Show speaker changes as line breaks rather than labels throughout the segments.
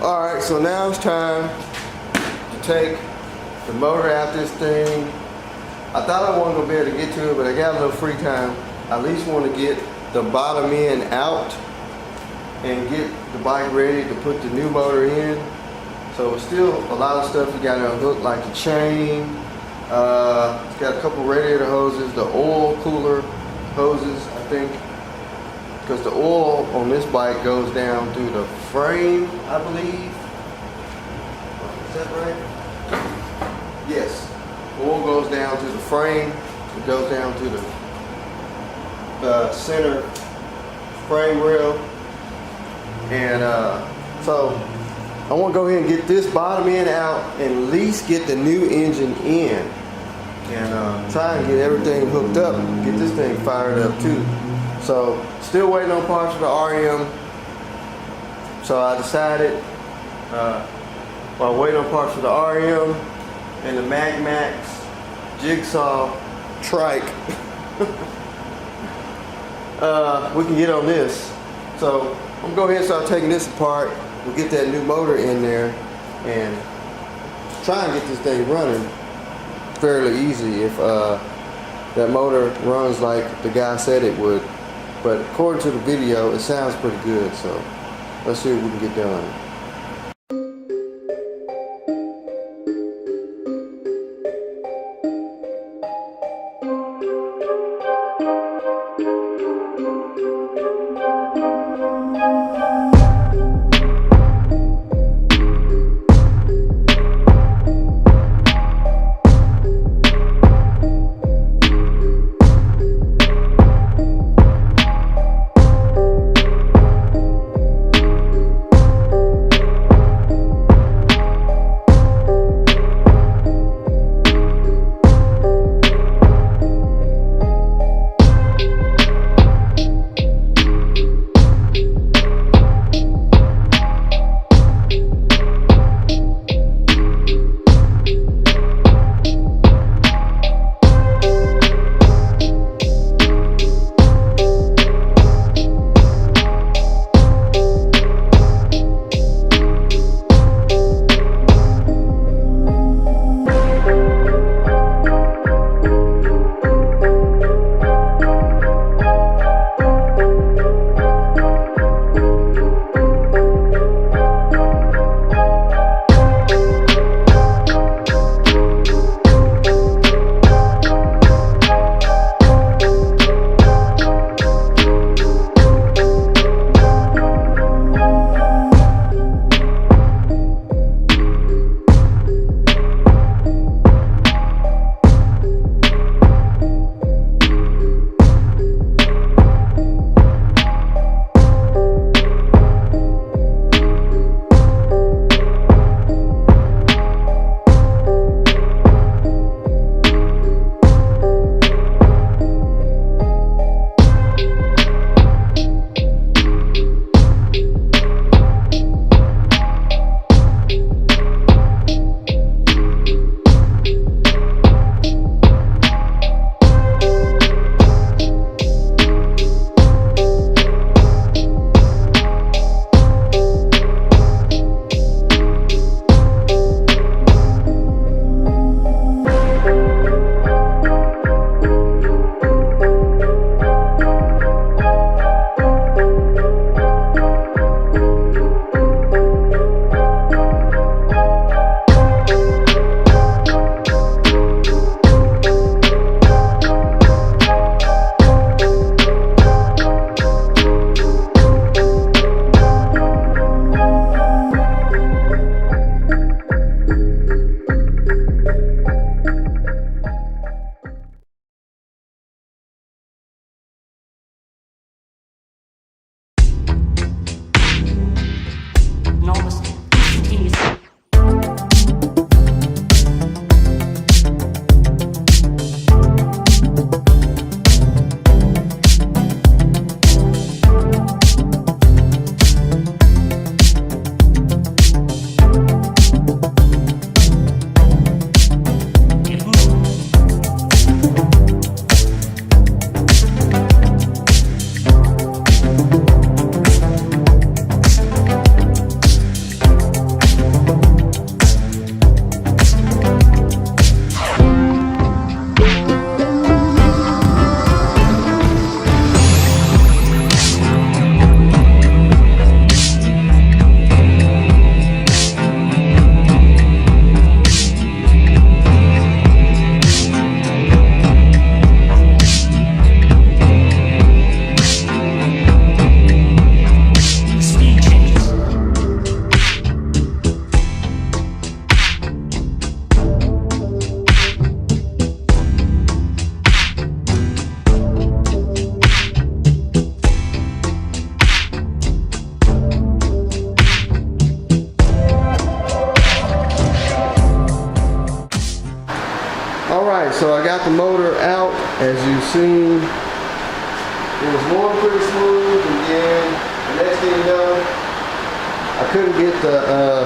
Alright, so now it's time to take the motor out this thing. I thought I wasn't going to be able to get to it, but I got a little free time. I at least want to get the bottom end out and get the bike ready to put the new motor in. So still a lot of stuff you got to unhook, like the chain. It's got a couple radiator hoses, the oil cooler hoses, I think, because the oil on this bike goes down through the frame, I believe. Is that right? Yes. Oil goes down to the frame. It goes down to the center frame rail. And so I want to go ahead and get this bottom end out and at least get the new engine in. And try and get everything hooked up, get this thing fired up too. So still waiting on parts for the RM. So I decided while waiting on parts for the RM and the Max jigsaw trike, we can get on this. So I'm gonna go ahead and start taking this apart. We'll get that new motor in there and try and get this thing running fairly easy if that motor runs like the guy said it would. But according to the video, it sounds pretty good, so let's see what we can get done. Alright, so I got the motor out. As you've seen, it was going pretty smooth, and then the next thing you know, I couldn't get the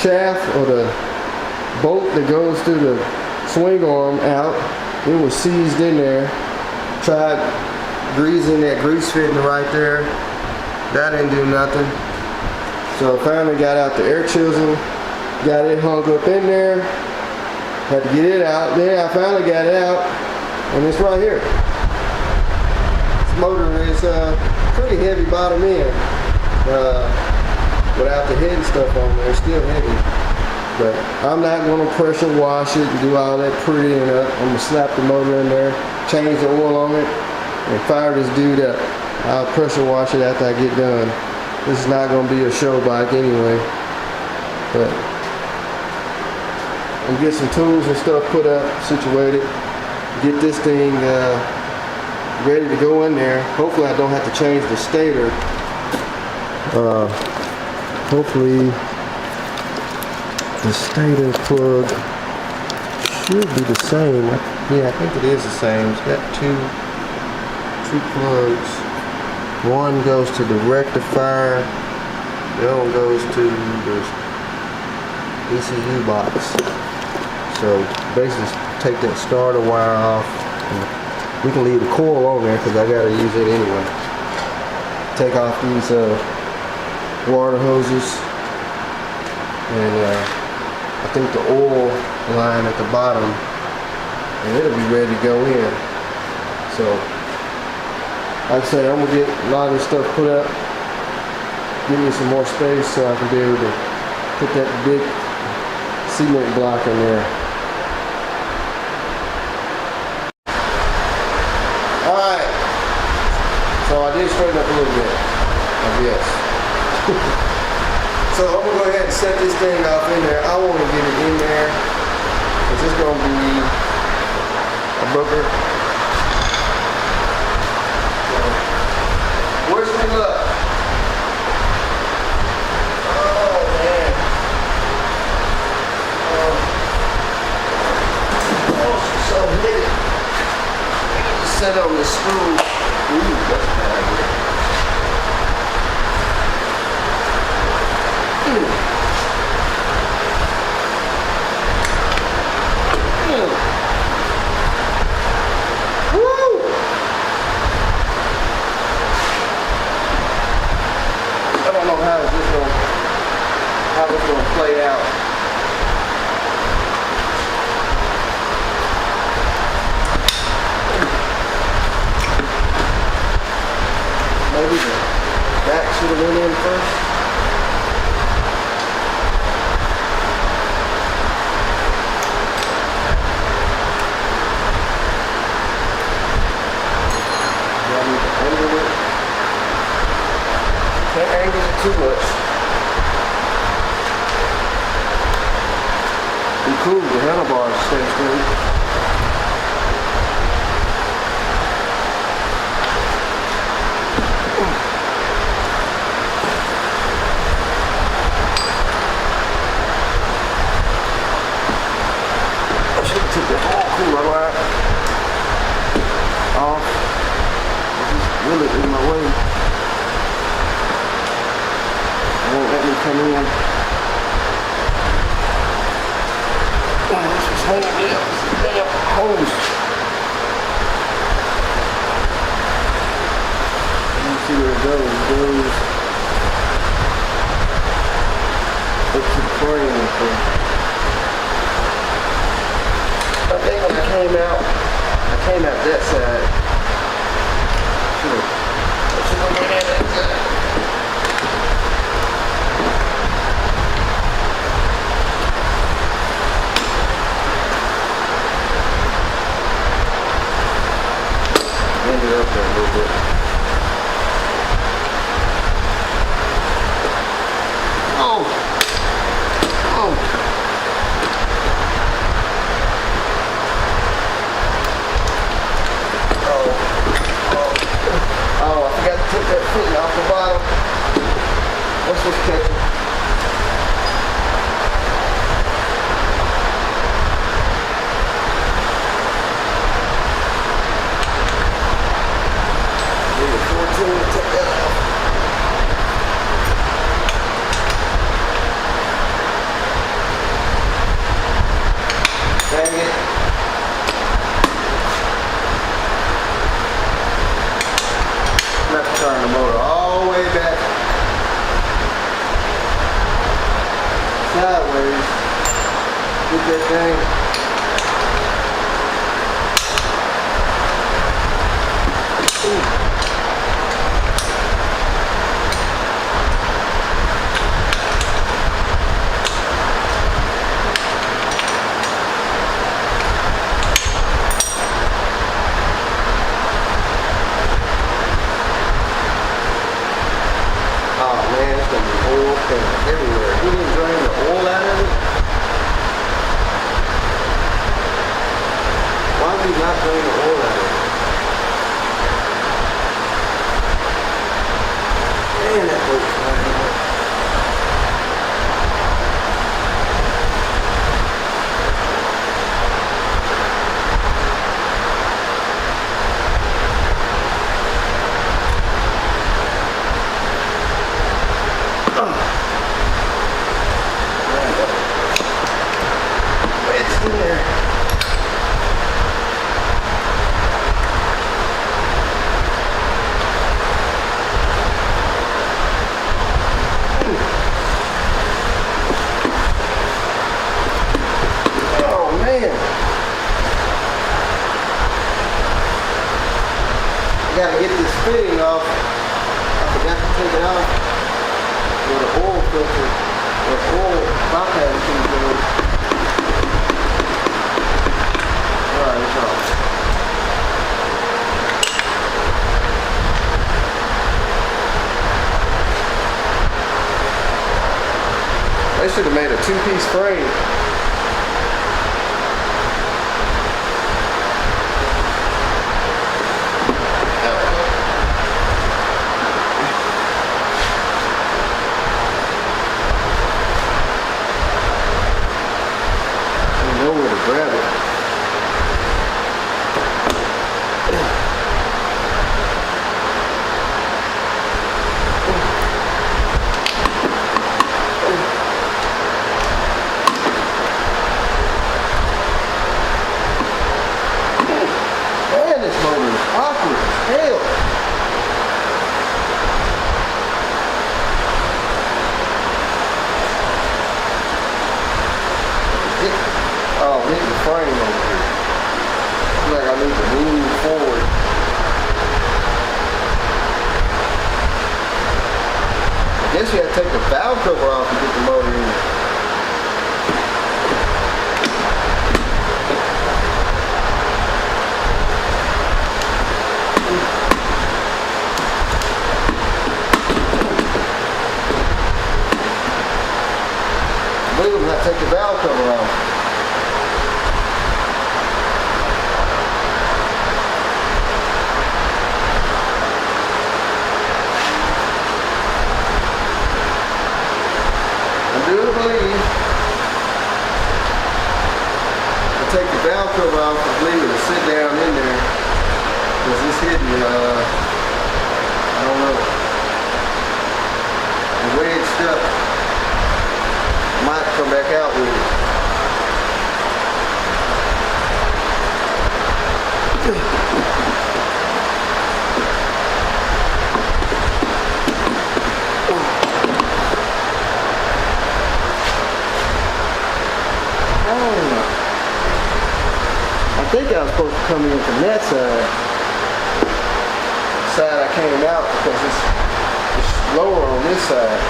shaft or the bolt that goes through the swing arm out. It was seized in there. Tried greasing that grease fitting right there. That didn't do nothing. So I finally got out the air chisel, got it hung up in there. Had to get it out. Then I finally got it out, and it's right here. This motor is pretty heavy bottom end. Without the head and stuff on there, it's still heavy. But I'm not going to pressure wash it and do all that prettying up. I'm going to slap the motor in there, change the oil on it, and fire this dude up. I'll pressure wash it after I get done. This is not going to be a show bike anyway. But I'm get some tools and stuff put up, situated, get this thing ready to go in there. Hopefully I don't have to change the stator. Hopefully the stator plug should be the same. Yeah, I think it is the same. It's got two plugs. One goes to the rectifier, the other one goes to the ECU box. So basically take that starter wire off. We can leave the coil on there because I gotta use it anyway. Take off these water hoses, and I think the oil line at the bottom, and it'll be ready to go in. So like I said, I'm gonna get a lot of this stuff put up, give me some more space so I can be able to put that big cement block in there. Alright, so I did straighten up a little bit, I guess. So I'm gonna go ahead and set this thing off in there. I want to get it in there because it's gonna be a booger. So, wish me luck. Oh man. Oh, she's so heavy. Set on the screw. Ooh, that's bad. I don't know how this is gonna play out. Maybe the back should have went in first. Can't angle it too much. Be cool, the handlebars stay straight. I should have took the whole cooler line off. It's really in my way. Won't let me come in. Oh, this was hanging down. Damn hose. Let me see where it goes. It goes up to the frame. I think when I came out that side. I should have went in that side. Ended up there a little bit. Oh! Oh! Oh, I forgot to take that foot off the bottom. What's this catching? sideways. Get that thing. Oh man, it's gonna be oil everywhere. You didn't drain the oil out of it? Why do you not drain the oil out of it? Man, that boat's flying out. It's in there. Oh man. I gotta get this fitting off. I forgot to take it off. Where the oil filter, or oil bypass thing goes. Alright, it's off. They should have made a two-piece frame. Grab it. Man, this motor is awkward as hell. Oh, hit the frame over here. Looks like I need to move forward. I guess you have to take the valve cover off to get the motor in. I believe I'm going to have to take the valve cover off. I do believe I take the valve cover off, I believe it'll sit down in there because it's hidden, I don't know. The way it's stuck, might come back out with it. I think I was supposed to come in from that side. I came out because it's lower on this side.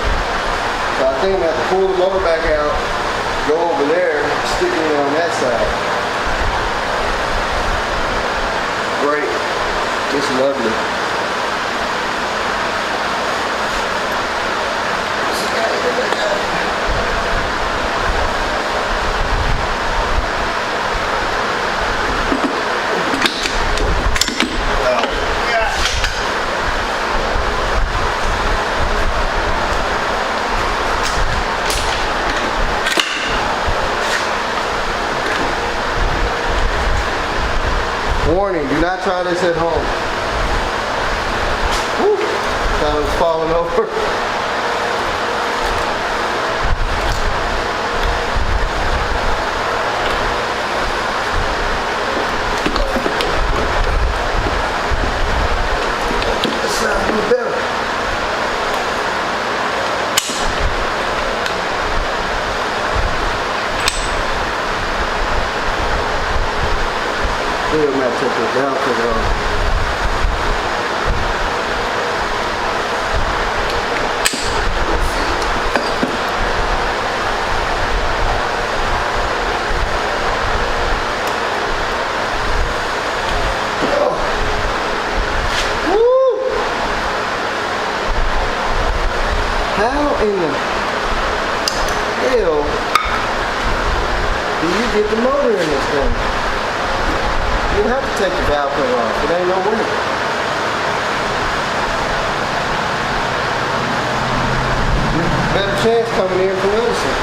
So I think I'm going to have to pull the motor back out, go over there, stick it in on that side. Great. It's lovely. Warning, do not try this at home. Woo! Thought it was falling over. That sounds a little better. still might take the valve cover off. How in the hell do you get the motor in this thing? You have to take the valve cover off. It ain't no way. Better chance coming in from Wilson.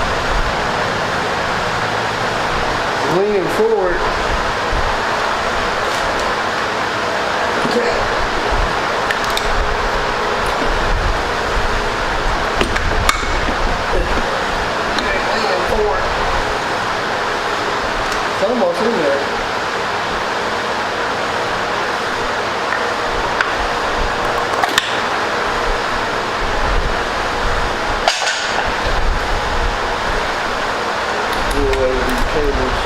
Leaning forward. Okay. It's almost in there. Pull away these cables.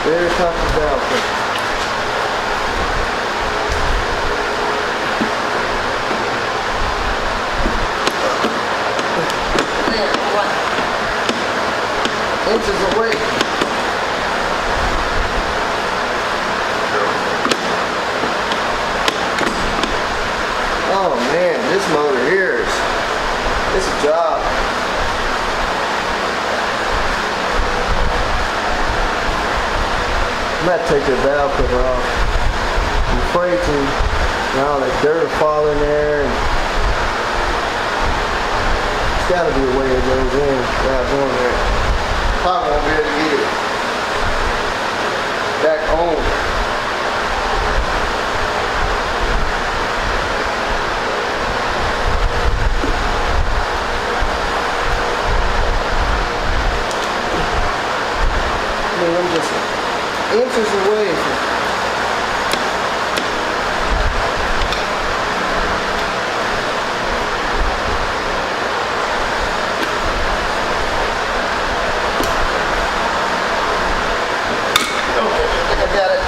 There's top of the valve cover. Inches away. Oh man, this motor here is, it's a job. I might take the valve cover off. I'm afraid to. All that dirt will fall in there. And there's got to be a way it goes in without doing that. Probably won't be able to get it back on. I mean, I'm just inches away from okay, I think I got it.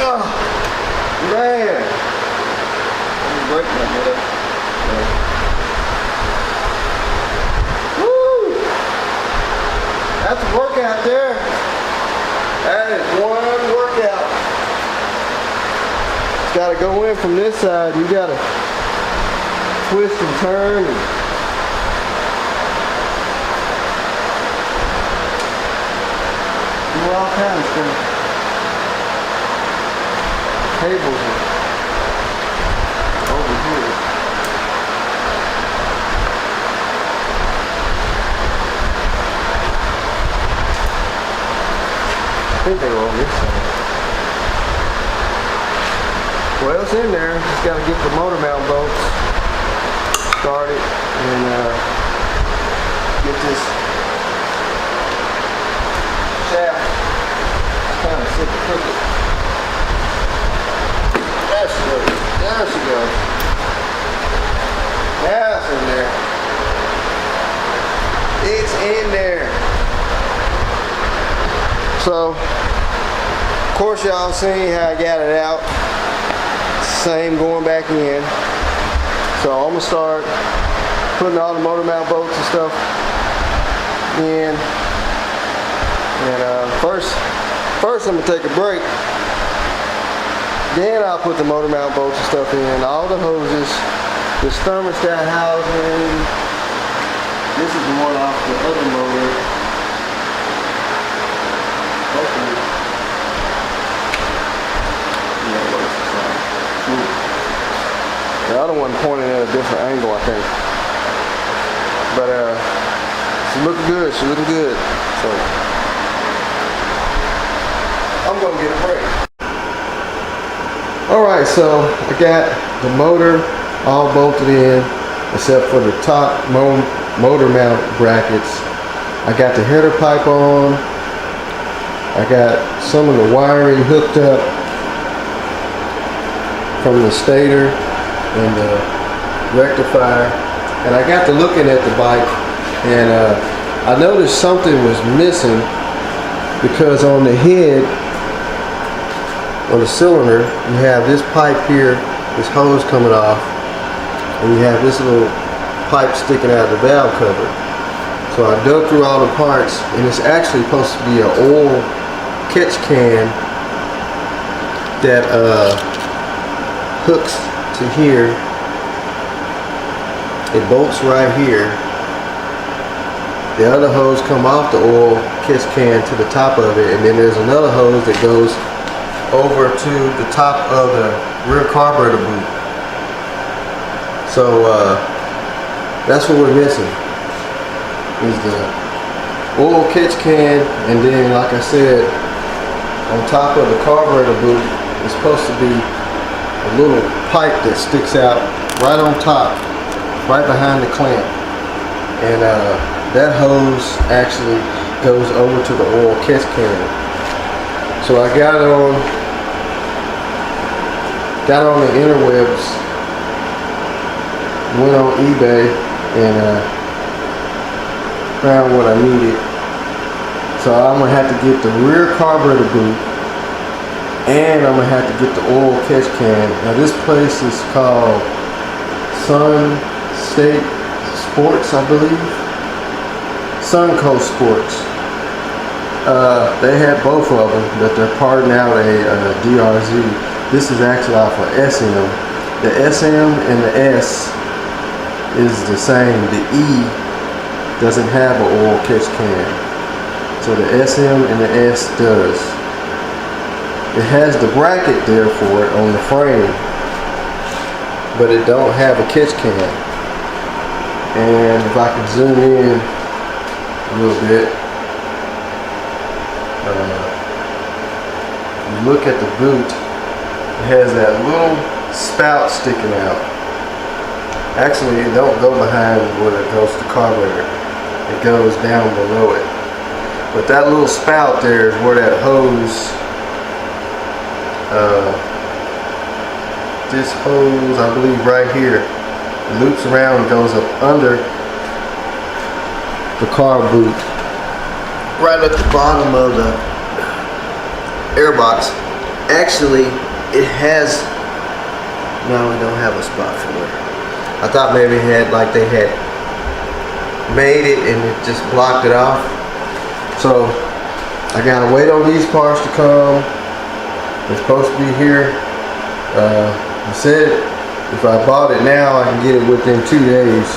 Oh man. Break my head up. Woo! That's a workout there. That is one workout. It's got to go in from this side. You got to twist and turn. And do all kinds of stuff. Cables are over here. I think they were on this side. Well, it's in there. Just got to get the motor mount bolts started and get this shaft kind of super crooked. There she goes. There she goes. That's in there. It's in there. So, of course y'all seen how I got it out. Same going back in. So I'm gonna start putting all the motor mount bolts and stuff in. And first I'm gonna take a break. Then I'll put the motor mount bolts and stuff in, all the hoses, the thermostat housing. This is one off the other motor. Hopefully. Yeah, it works the same. The other one pointing at a different angle, I think. But she's looking good. She's looking good. So I'm gonna get a break. Alright, so I got the motor all bolted in except for the top motor mount brackets. I got the header pipe on. I got some of the wiring hooked up from the stator and the rectifier. And I got to looking at the bike, and I noticed something was missing, because on the head of the cylinder you have this pipe here, this hose coming off, and you have this little pipe sticking out of the valve cover. So I dug through all the parts, and it's actually supposed to be an oil catch can that hooks to here. It bolts right here. The other hose come off the oil catch can to the top of it, and then there's another hose that goes over to the top of the rear carburetor boot. So that's what we're missing, is the oil catch can, and then like I said, on top of the carburetor boot is supposed to be a little pipe that sticks out right on top, right behind the clamp, and that hose actually goes over to the oil catch can. So I got on the interwebs, went on eBay, and found what I needed. So I'm gonna have to get the rear carburetor boot, and I'm gonna have to get the oil catch can. Now this place is called Sun State Sports, I believe. Suncoast Sports. They had both of them, but they're parting out a DRZ. This is actually off of SM. The SM and the S is the same. The E doesn't have an oil catch can. So the SM and the S does. It has the bracket there for it on the frame, but it don't have a catch can. And if I can zoom in a little bit, you look at the boot, it has that little spout sticking out. Actually, it don't go behind where it goes to carburetor. It goes down below it. But that little spout there is where that hose, this hose, I believe right here, loops around and goes up under the car boot, right at the bottom of the air box. Actually, it has, no, we don't have a spot for it. I thought maybe it had, like they had made it and it just blocked it off. So I gotta wait on these parts to come. They're supposed to be here. I said if I bought it now, I can get it within 2 days.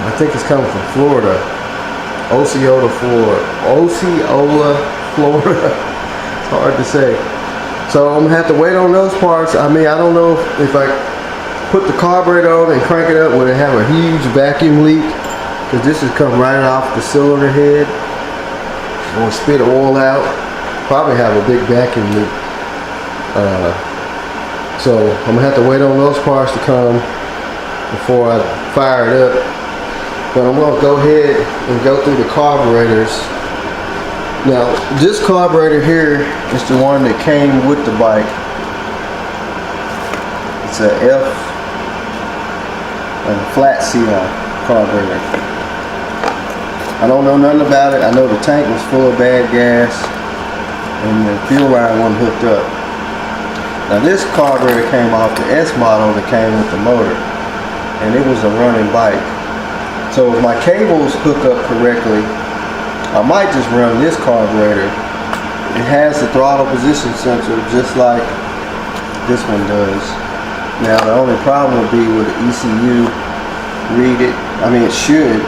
I think it's coming from Florida. Osceola, Florida. It's hard to say. So I'm gonna have to wait on those parts. I mean, I don't know if I put the carburetor on and crank it up, will it have a huge vacuum leak? Because this is coming right off the cylinder head. Or spit oil out. Probably have a big vacuum leak. So I'm gonna have to wait on those parts to come before I fire it up. But I'm gonna go ahead and go through the carburetors. Now this carburetor here is the one that came with the bike. It's a flat seal carburetor. I don't know nothing about it. I know the tank was full of bad gas and the fuel line wasn't hooked up. Now this carburetor came off the S model that came with the motor, and it was a running bike. So if my cables hook up correctly, I might just run this carburetor. It has the throttle position sensor just like this one does. Now the only problem would be with the ECU read it. I mean, it should.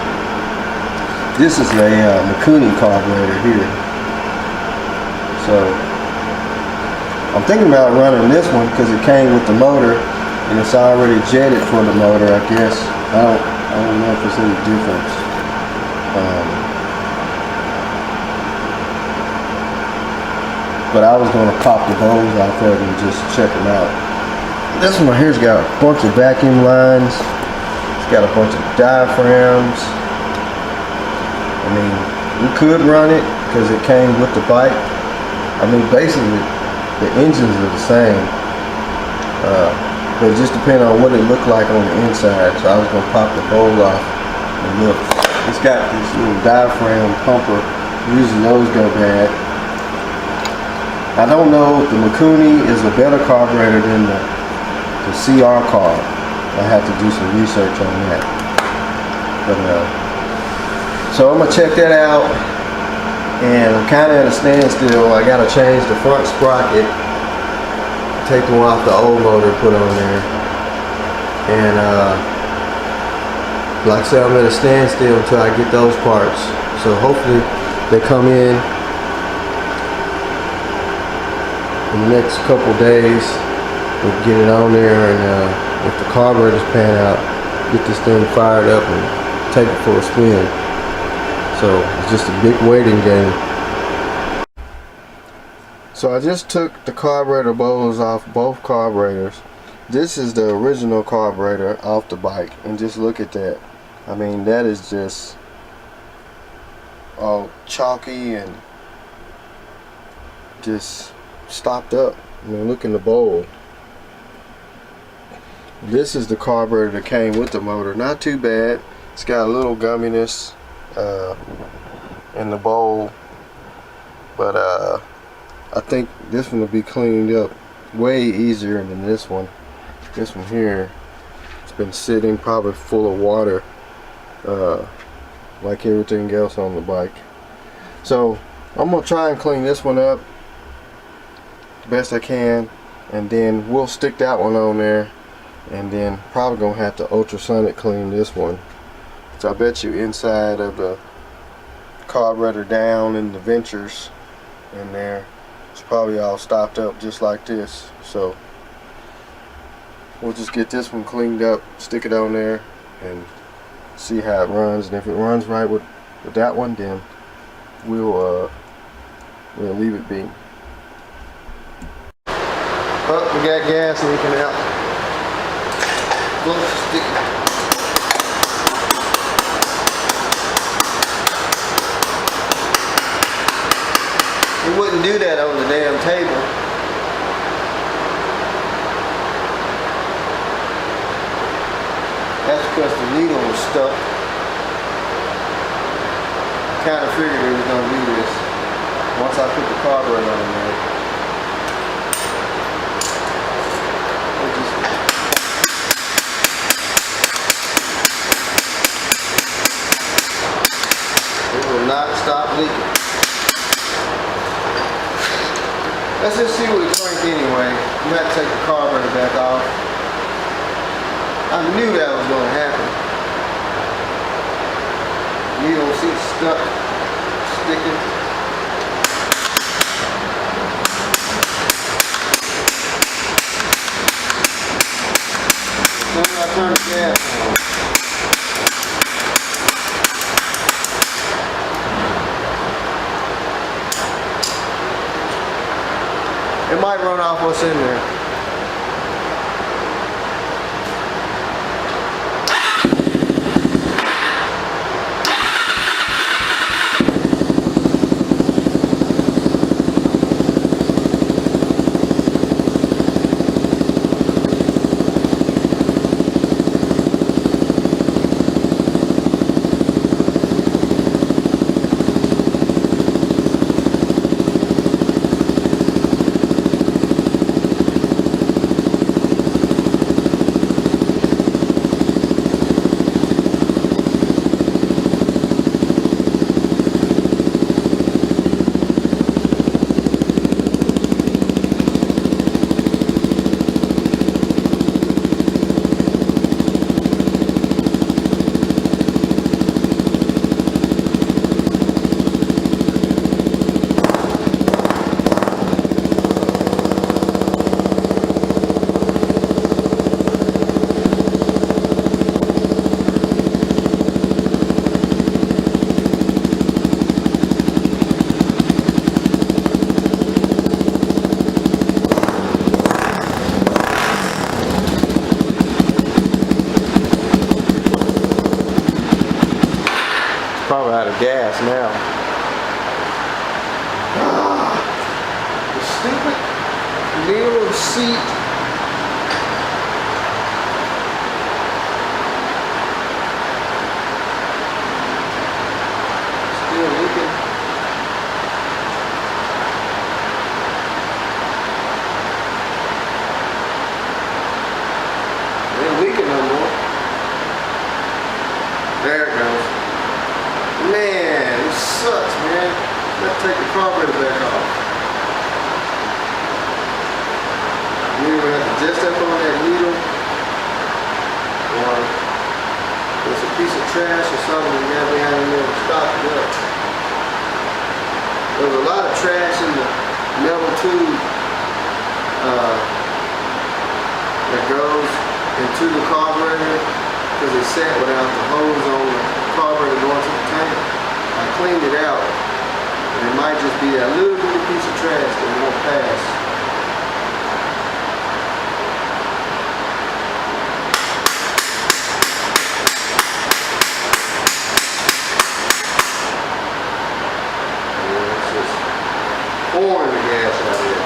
This is a Mikuni carburetor here. So I'm thinking about running this one because it came with the motor and it's already jetted for the motor, I guess. I don't know if there's any difference. But I was going to pop the hose off of it and just check them out. This one right here's got a bunch of vacuum lines. It's got a bunch of diaphragms. I mean, we could run it because it came with the bike. I mean, basically the engines are the same, but it just depends on what it looked like on the inside. So I was gonna pop the bowl off and look. It's got this little diaphragm pumper. Usually those go bad. I don't know if the Mikuni is a better carburetor than the CR carb. I have to do some research on that. But so I'm gonna check that out. And I'm kind of at a standstill. I gotta change the front sprocket, take the one off the old motor, put on there, and like I said, I'm at a standstill until I get those parts. So hopefully they come in the next couple days. We'll get it on there, and if the carburetors pan out, get this thing fired up and take it for a spin. So it's just a big waiting game. So I just took the carburetor bowls off both carburetors. This is the original carburetor off the bike, and just look at that. I mean, that is just all chalky and just stopped up. I mean, look in the bowl. This is the carburetor that came with the motor. Not too bad. It's got a little gumminess in the bowl, but I think this one will be cleaned up way easier than this one. This one here, it's been sitting probably full of water, like everything else on the bike. So I'm gonna try and clean this one up the best I can, and then we'll stick that one on there, and then probably gonna have to ultrasonic clean this one. So I bet you inside of the carburetor down in the ventures in there, it's probably all stopped up just like this. So we'll just get this one cleaned up, stick it on there, and see how it runs. And if it runs right with that one, then we'll leave it be. Oh, we got gas leaking out. Let's stick it. You wouldn't do that on the damn table. That's because the needle was stuck. I kind of figured it was going to do this once I put the carburetor on there. It will not stop leaking. Let's just see what it crank anyway. You have to take the carburetor back off. I knew that was going to happen. You don't see it stuck, sticking. Then I turn the gas on. It might run off what's in there. gas now. The stupid little seat. Still leaking. Ain't leaking no more. There it goes. Man, it sucks, man. Let's take the carburetor back off. You either have to adjust up on that needle, or there's a piece of trash or something you got behind in there to stop it up. There's a lot of trash in the metal tube that goes into the carburetor because it's set without the hose on the carburetor going to the tank. I cleaned it out, and it might just be that little bitty piece of trash that won't pass. And it's just pouring the gas out of there.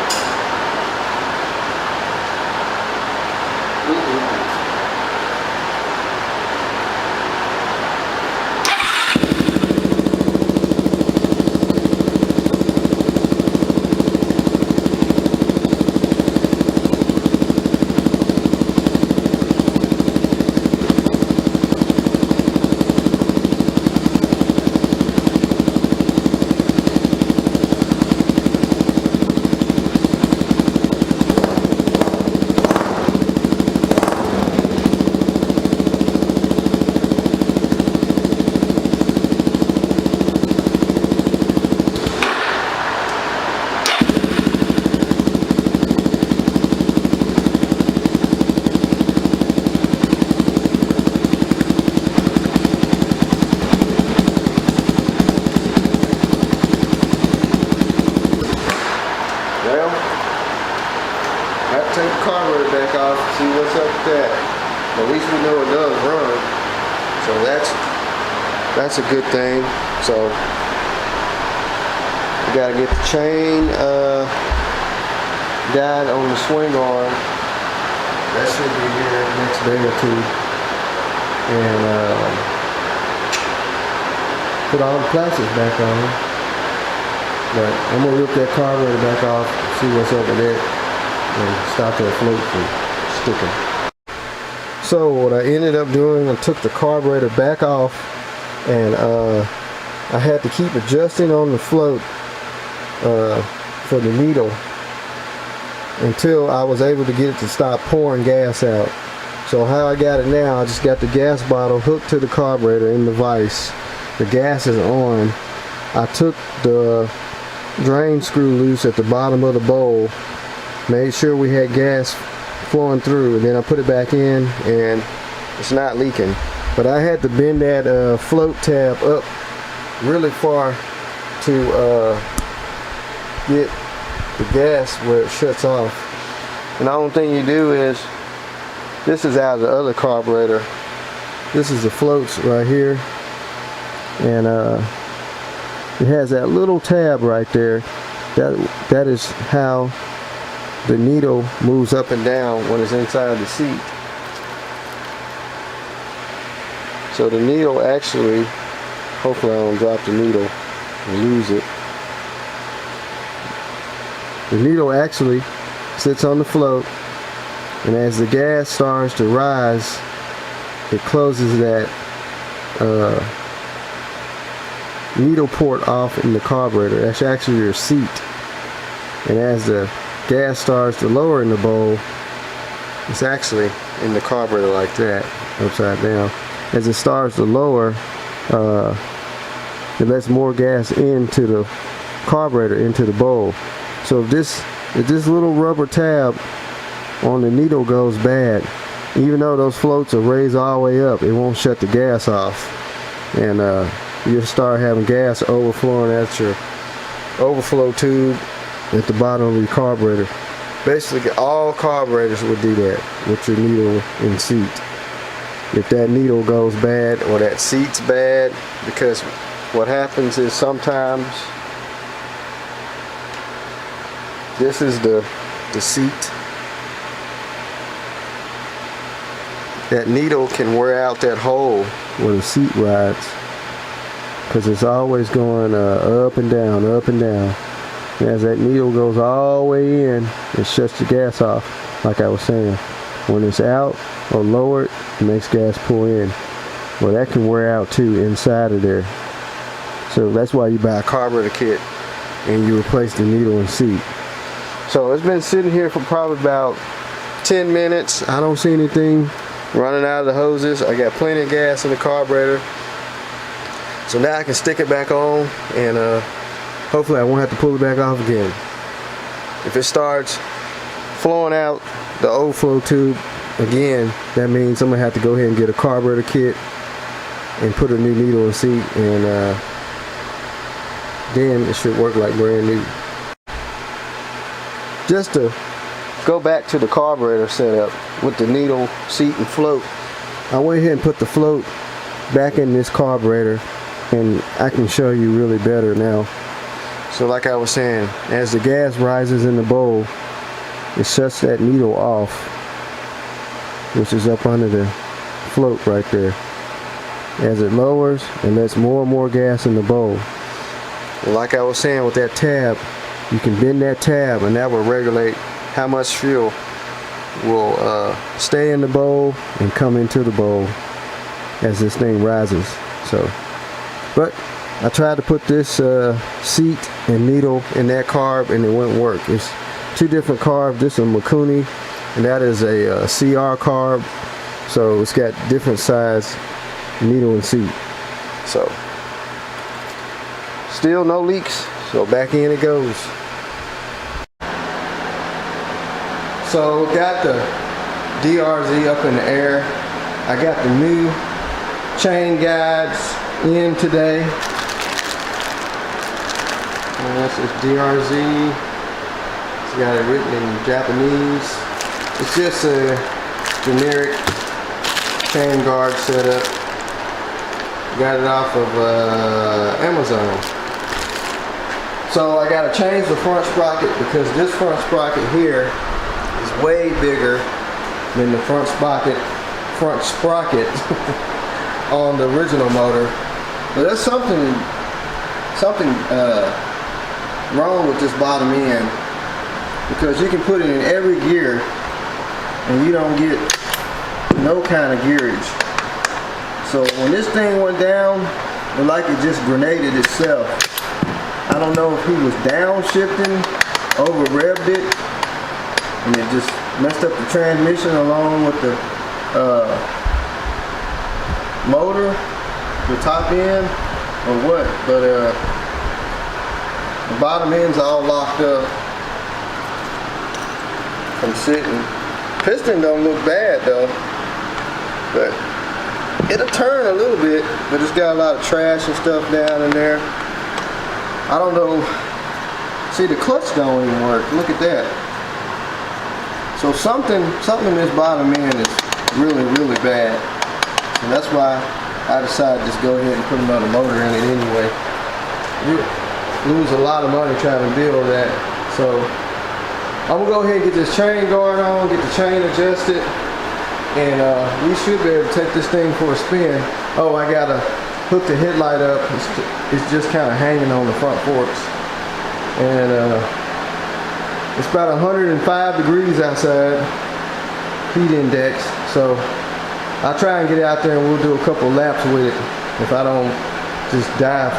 Well, I have to take the carburetor back off and see what's up with that. At least we know it does run. So that's a good thing. So we gotta get the chain guide on the swing arm. That should be here next day or two. And put all the plastics back on. But I'm gonna rip that carburetor back off, see what's up with it, and stop that float from sticking. So what I ended up doing, I took the carburetor back off, and I had to keep adjusting on the float for the needle until I was able to get it to stop pouring gas out. So how I got it now, I just got the gas bottle hooked to the carburetor in the vise. The gas is on. I took the drain screw loose at the bottom of the bowl, made sure we had gas flowing through, and then I put it back in and it's not leaking. But I had to bend that float tab up really far to get the gas where it shuts off. And the only thing you do is, this is out of the other carburetor, this is the floats right here, and it has that little tab right there. That is how the needle moves up and down when it's inside the seat. So the needle actually, hopefully I don't drop the needle and lose it. The needle actually sits on the float, and as the gas starts to rise, it closes that needle port off in the carburetor. That's actually your seat. And as the gas starts to lower in the bowl, it's actually in the carburetor like that, upside down. As it starts to lower, it lets more gas into the carburetor, into the bowl. So if this little rubber tab on the needle goes bad, even though those floats are raised all the way up, it won't shut the gas off, and you'll start having gas overflowing at your overflow tube at the bottom of your carburetor. Basically all carburetors would do that with your needle and seat. If that needle goes bad or that seat's bad, because what happens is sometimes this is the seat. That needle can wear out that hole where the seat rides, because it's always going up and down, up and down. And as that needle goes all the way in, it shuts the gas off, like I was saying. When it's out or lowered, it makes gas pull in. Well, that can wear out too inside of there. So that's why you buy a carburetor kit and you replace the needle and seat. So it's been sitting here for probably about 10 minutes. I don't see anything running out of the hoses. I got plenty of gas in the carburetor. So now I can stick it back on, and hopefully I won't have to pull it back off again. If it starts flowing out the overflow tube again, that means I'm gonna have to go ahead and get a carburetor kit and put a new needle and seat, and then it should work like brand new. Just to go back to the carburetor setup with the needle, seat, and float, I went ahead and put the float back in this carburetor, and I can show you really better now. So like I was saying, as the gas rises in the bowl, it shuts that needle off, which is up under the float right there. As it lowers, it lets more and more gas in the bowl. Like I was saying with that tab, you can bend that tab and that will regulate how much fuel will stay in the bowl and come into the bowl as this thing rises. So, but I tried to put this seat and needle in that carb and it wouldn't work. It's two different carbs. This is a Mikuni and that is a CR carb. So it's got different size needle and seat. So still no leaks, so back in it goes. So got the DRZ up in the air. I got the new chain guides in today. And this is DRZ. It's got it written in Japanese. It's just a generic chain guard setup. Got it off of Amazon. So I got to change the front sprocket because this front sprocket here is way bigger than the front sprocket on the original motor. But there's something wrong with this bottom end, because you can put it in every gear and you don't get no kind of gearage. So when this thing went down, it like it just grenaded itself. I don't know if he was downshifting, over revved it, and it just messed up the transmission along with the motor, the top end, or what. But the bottom end's all locked up from sitting. Piston don't look bad though, but it'll turn a little bit, but it's got a lot of trash and stuff down in there. I don't know. See, the clutch don't even work. Look at that. So something in this bottom end is really, really bad. And that's why I decided to just go ahead and put another motor in it anyway. You lose a lot of money trying to build that. So I'm gonna go ahead and get this chain guard on, get the chain adjusted, and we should be able to take this thing for a spin. Oh, I gotta hook the headlight up. It's just kind of hanging on the front forks, and it's about 105 degrees outside, heat index. So I'll try and get out there and we'll do a couple laps with it if I don't just die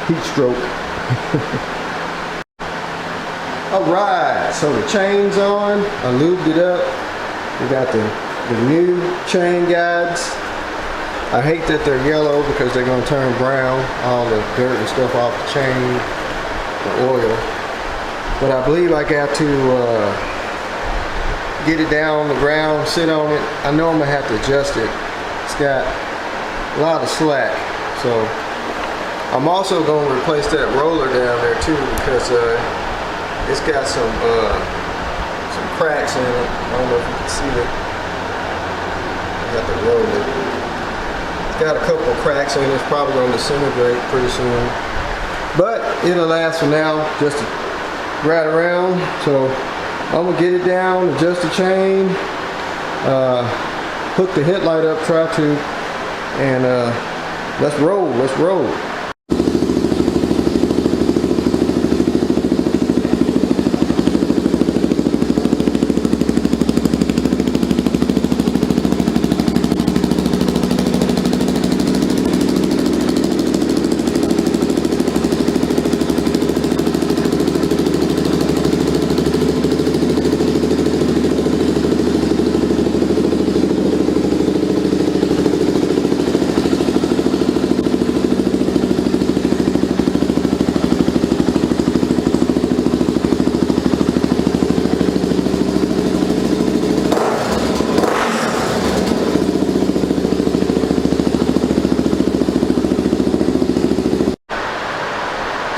heat stroke. Alright, so the chain's on, I lubed it up. We got the new chain guides. I hate that they're yellow because they're going to turn brown, all the dirt and stuff off the chain, the oil. But I believe I got to get it down on the ground, sit on it. I know I'm going to have to adjust it. It's got a lot of slack. So I'm also going to replace that roller down there too, because it's got some cracks in it. I don't know if you can see it. I got the roller. Got a couple of cracks in it. It's probably going to disintegrate pretty soon. But it'll last for now, just to ride around. So I'm going to get it down, adjust the chain, hook the headlight up, try to, and let's roll, let's roll.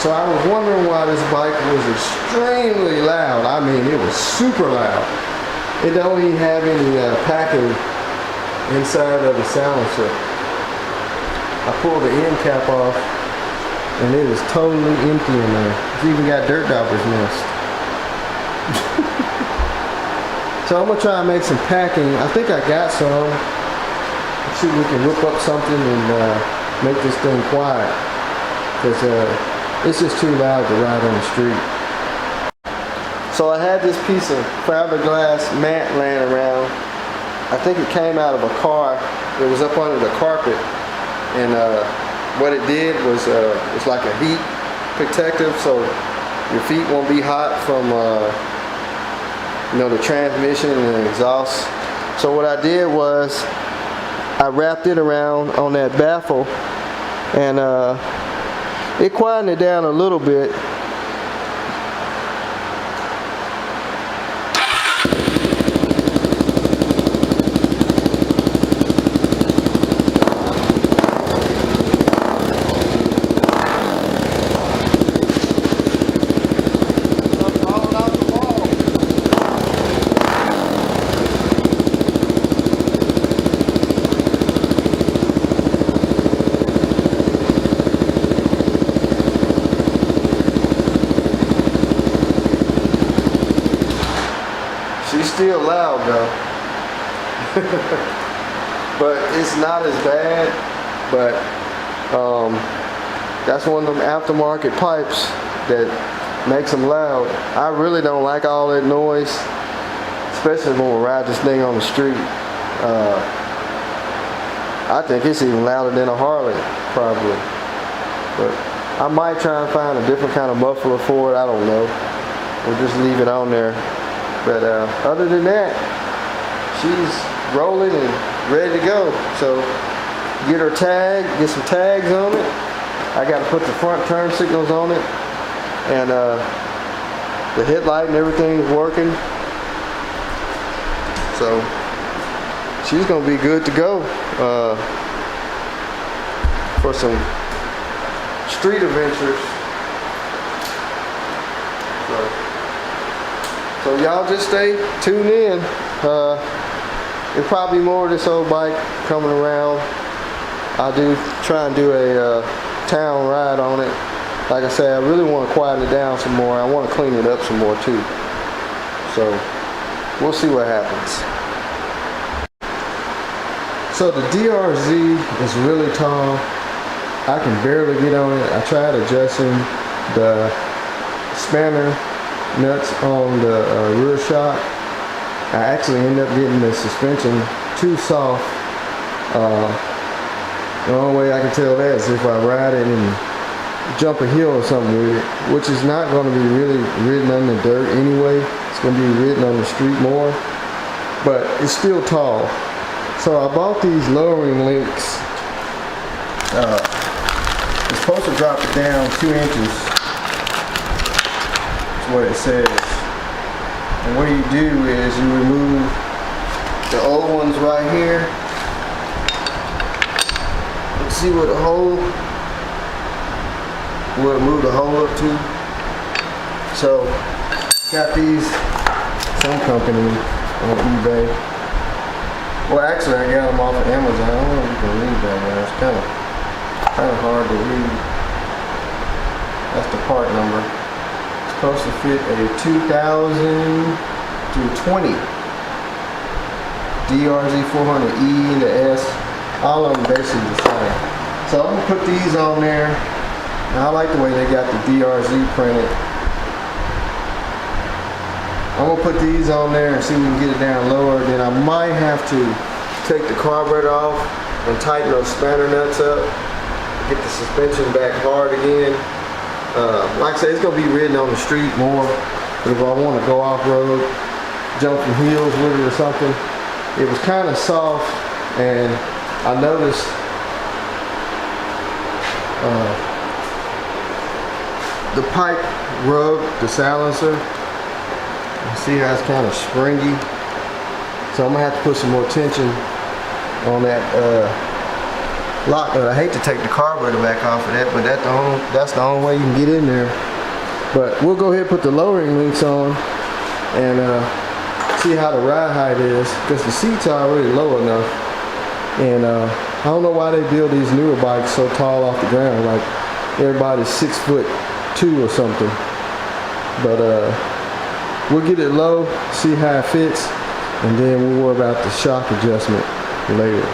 So I was wondering why this bike was extremely loud. I mean, it was super loud. It don't even have any packing inside of the silencer. I pulled the end cap off and it is totally empty in there. It's even got dirt dauber's nest. So I'm gonna try and make some packing. I think I got some. Let's see if we can whip up something and make this thing quiet. Because it's just too loud to ride on the street. So I had this piece of fiberglass mat laying around. I think it came out of a car. It was up under the carpet. And what it did was it's like a heat protective, so your feet won't be hot from you know, the transmission and the exhaust. So what I did was I wrapped it around on that baffle, and it quieted it down a little bit. She's still loud though. But it's not as bad. But that's one of them aftermarket pipes that makes them loud. I really don't like all that noise, especially when we ride this thing on the street. I think it's even louder than a Harley, probably. But I might try and find a different kind of muffler for it. I don't know. We'll just leave it on there. But other than that, she's rolling and ready to go. So get her tag, get some tags on it. I got to put the front turn signals on it, and the headlight and everything is working. So she's gonna be good to go for some street adventures. So y'all just stay tuned in. There's probably more of this old bike coming around. I'll try and do a town ride on it. Like I said, I really want to quieten it down some more. I want to clean it up some more too. So we'll see what happens. So the DRZ is really tall. I can barely get on it. I tried adjusting the spanner nuts on the rear shock. I actually ended up getting the suspension too soft. The only way I can tell that is if I ride it and jump a hill or something with it, which is not going to be really ridden on the dirt anyway. It's going to be ridden on the street more, but it's still tall. So I bought these lowering links. It's supposed to drop it down 2 inches. What it says. And what you do is you remove the old ones right here. Let's see what the hole, we'll move the hole up to. So got these, some company on eBay. Well, actually, I got them off of Amazon. I don't know if you can read that, man. It's kind of hard to read. That's the part number. It's supposed to fit a 2020 DRZ400E and the S. All of them basically the same. So I'm gonna put these on there. And I like the way they got the DRZ printed. I'm gonna put these on there and see if we can get it down lower. Then I might have to take the carburetor off and tighten those spanner nuts up. Get the suspension back hard again. Like I said, it's gonna be ridden on the street more. But if I want to go off-road, jump some hills with it or something, it was kind of soft, and I noticed the pipe rubbed the silencer. You see how it's kind of springy. So I'm gonna have to put some more tension on that lock. But I hate to take the carburetor back off of that, but that's the only way you can get in there. But we'll go ahead and put the lowering links on and see how the ride height is, because the seats are already low enough. And I don't know why they build these newer bikes so tall off the ground, like everybody's 6'2" or something. But we'll get it low, see how it fits, and then we'll worry about the shock adjustment later.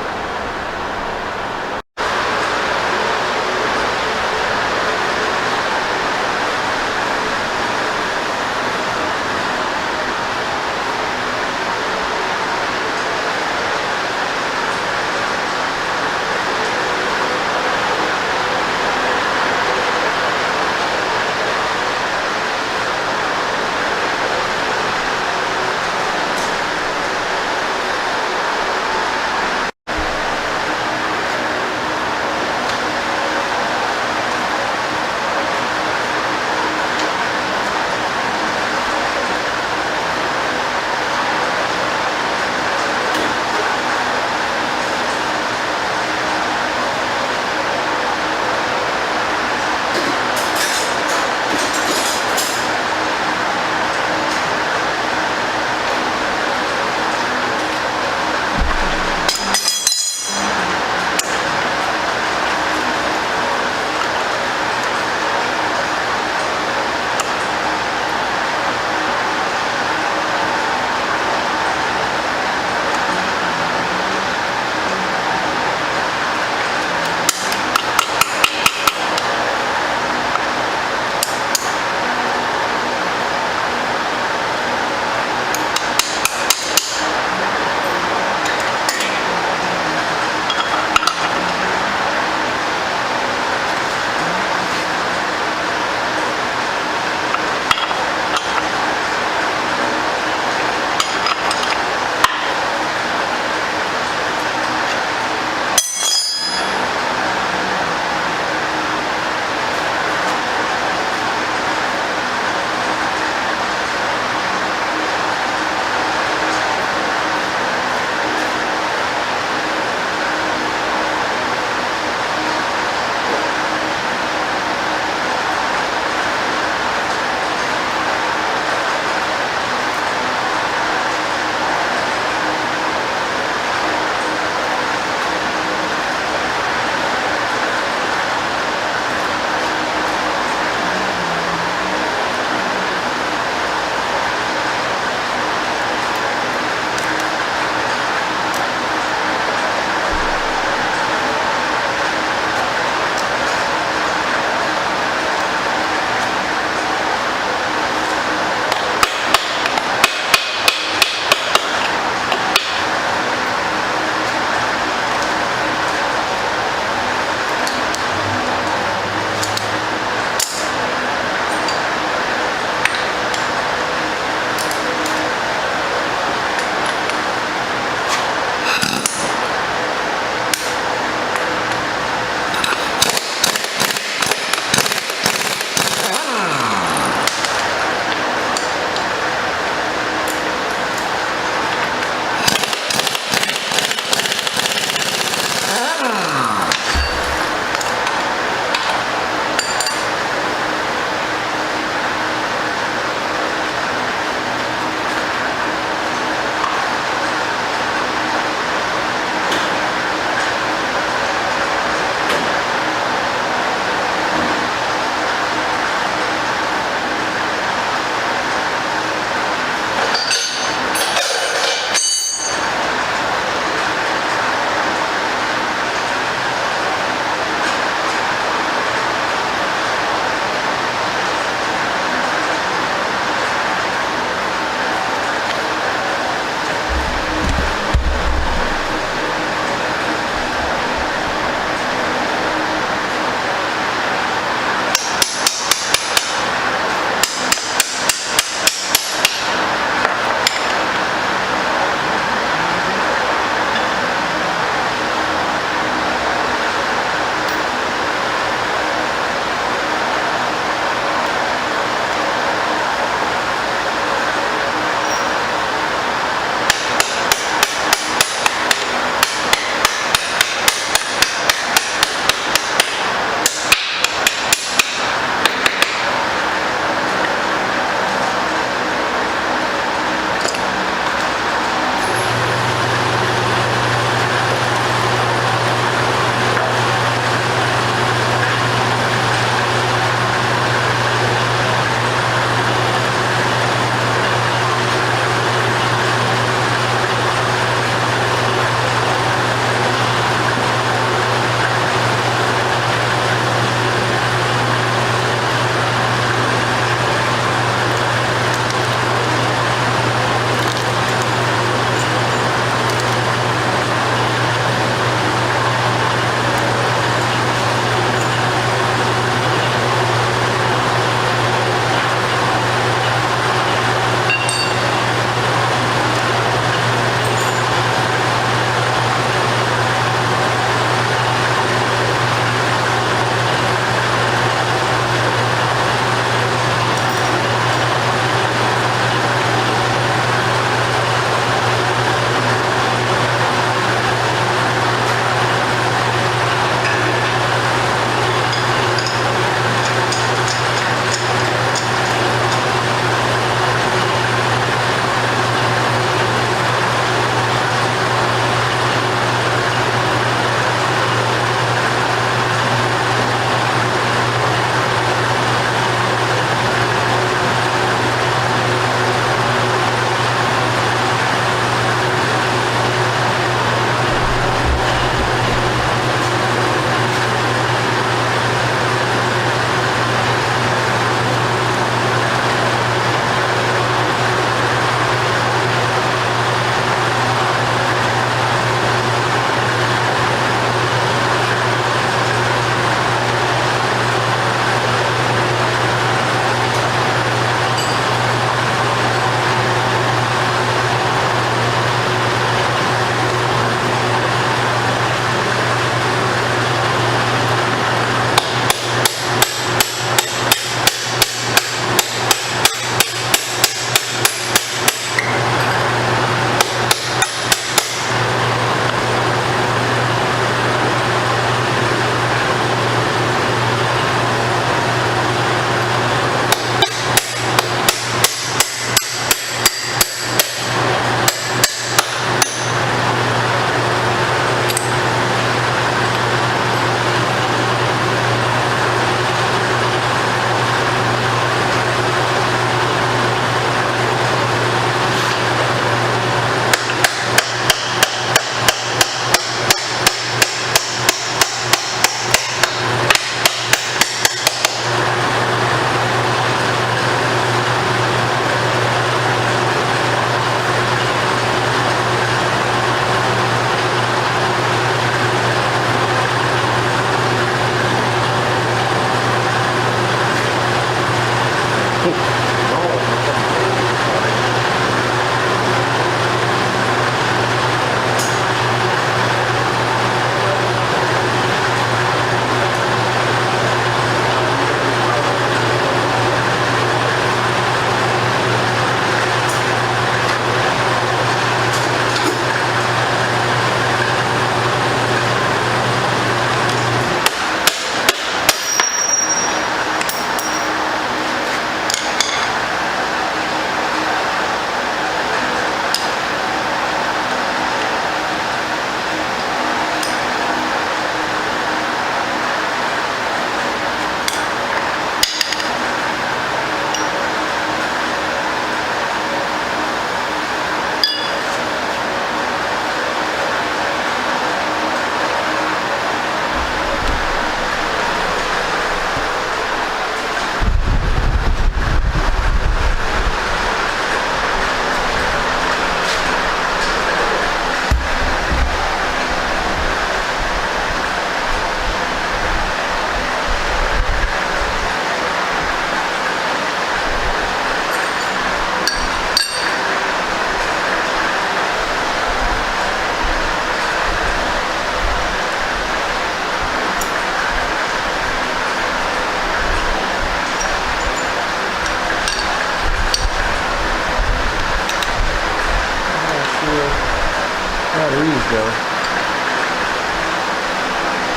how these go.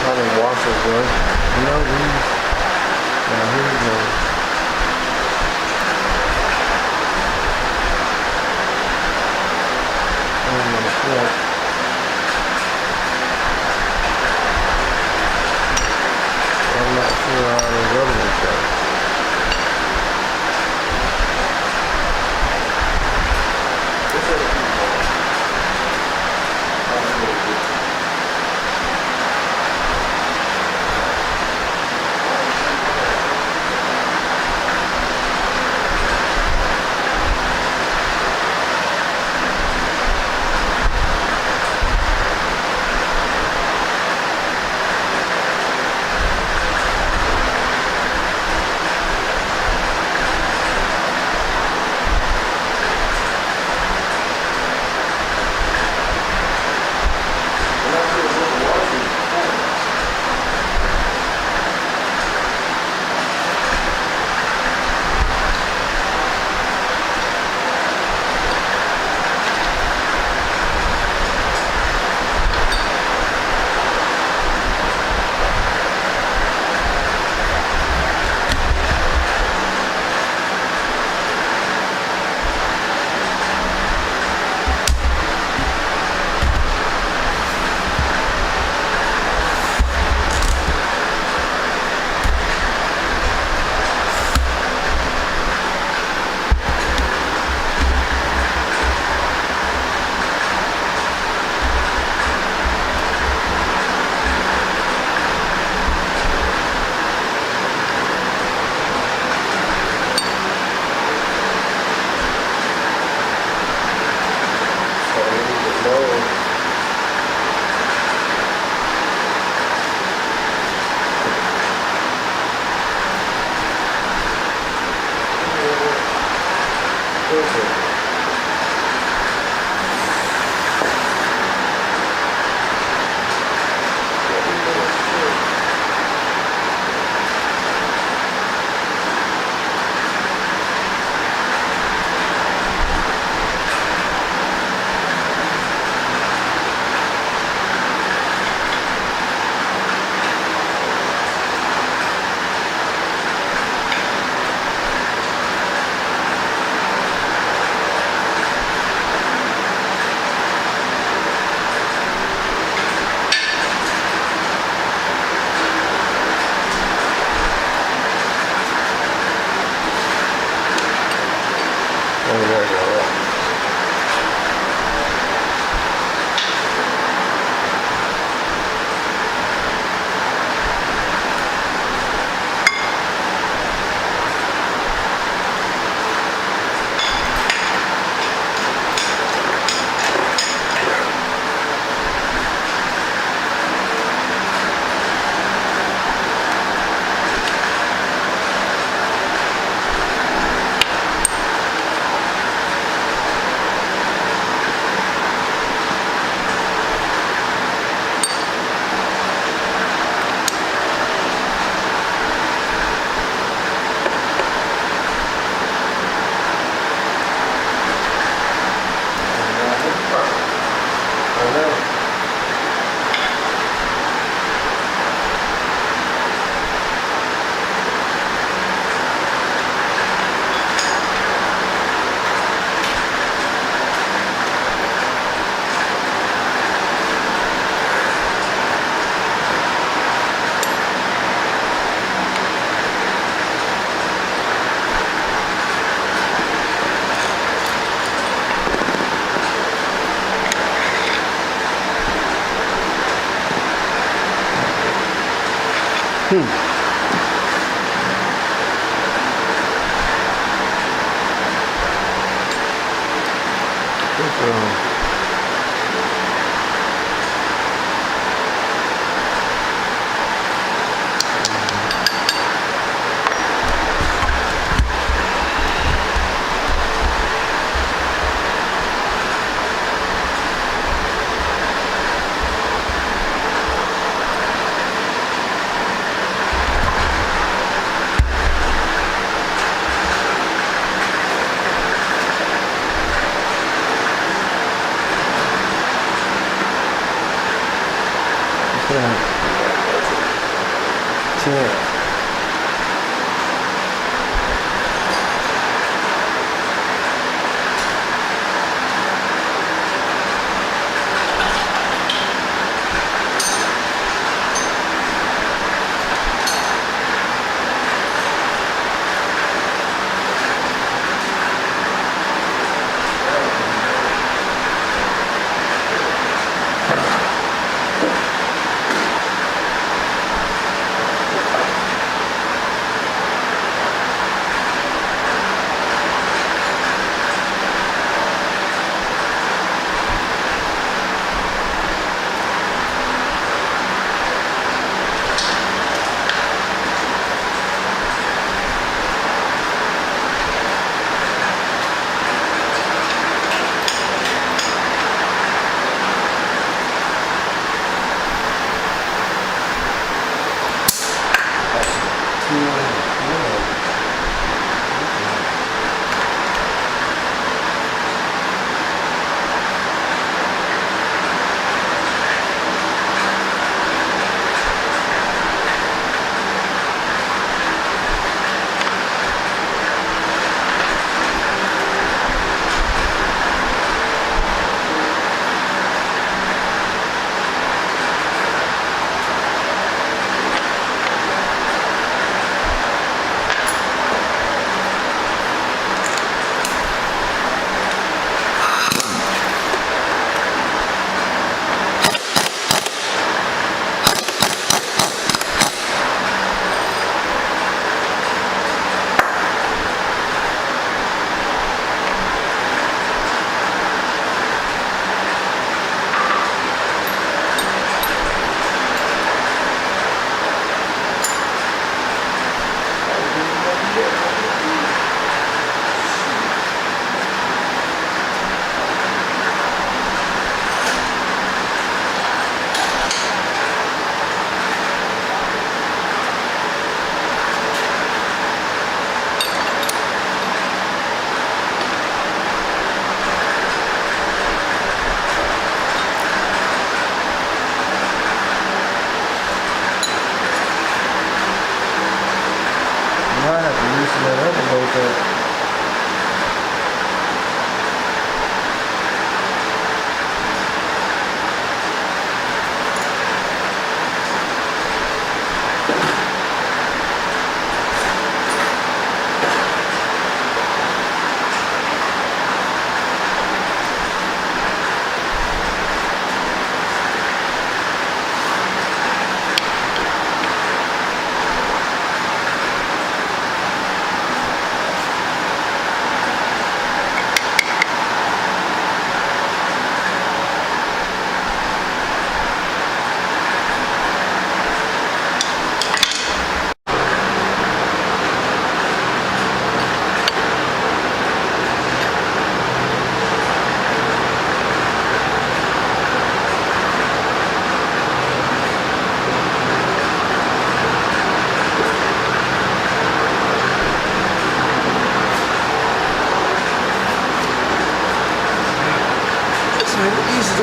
How the washers go. You know these. Now here we go. I'm not sure how those other ones go.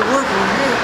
to work right here.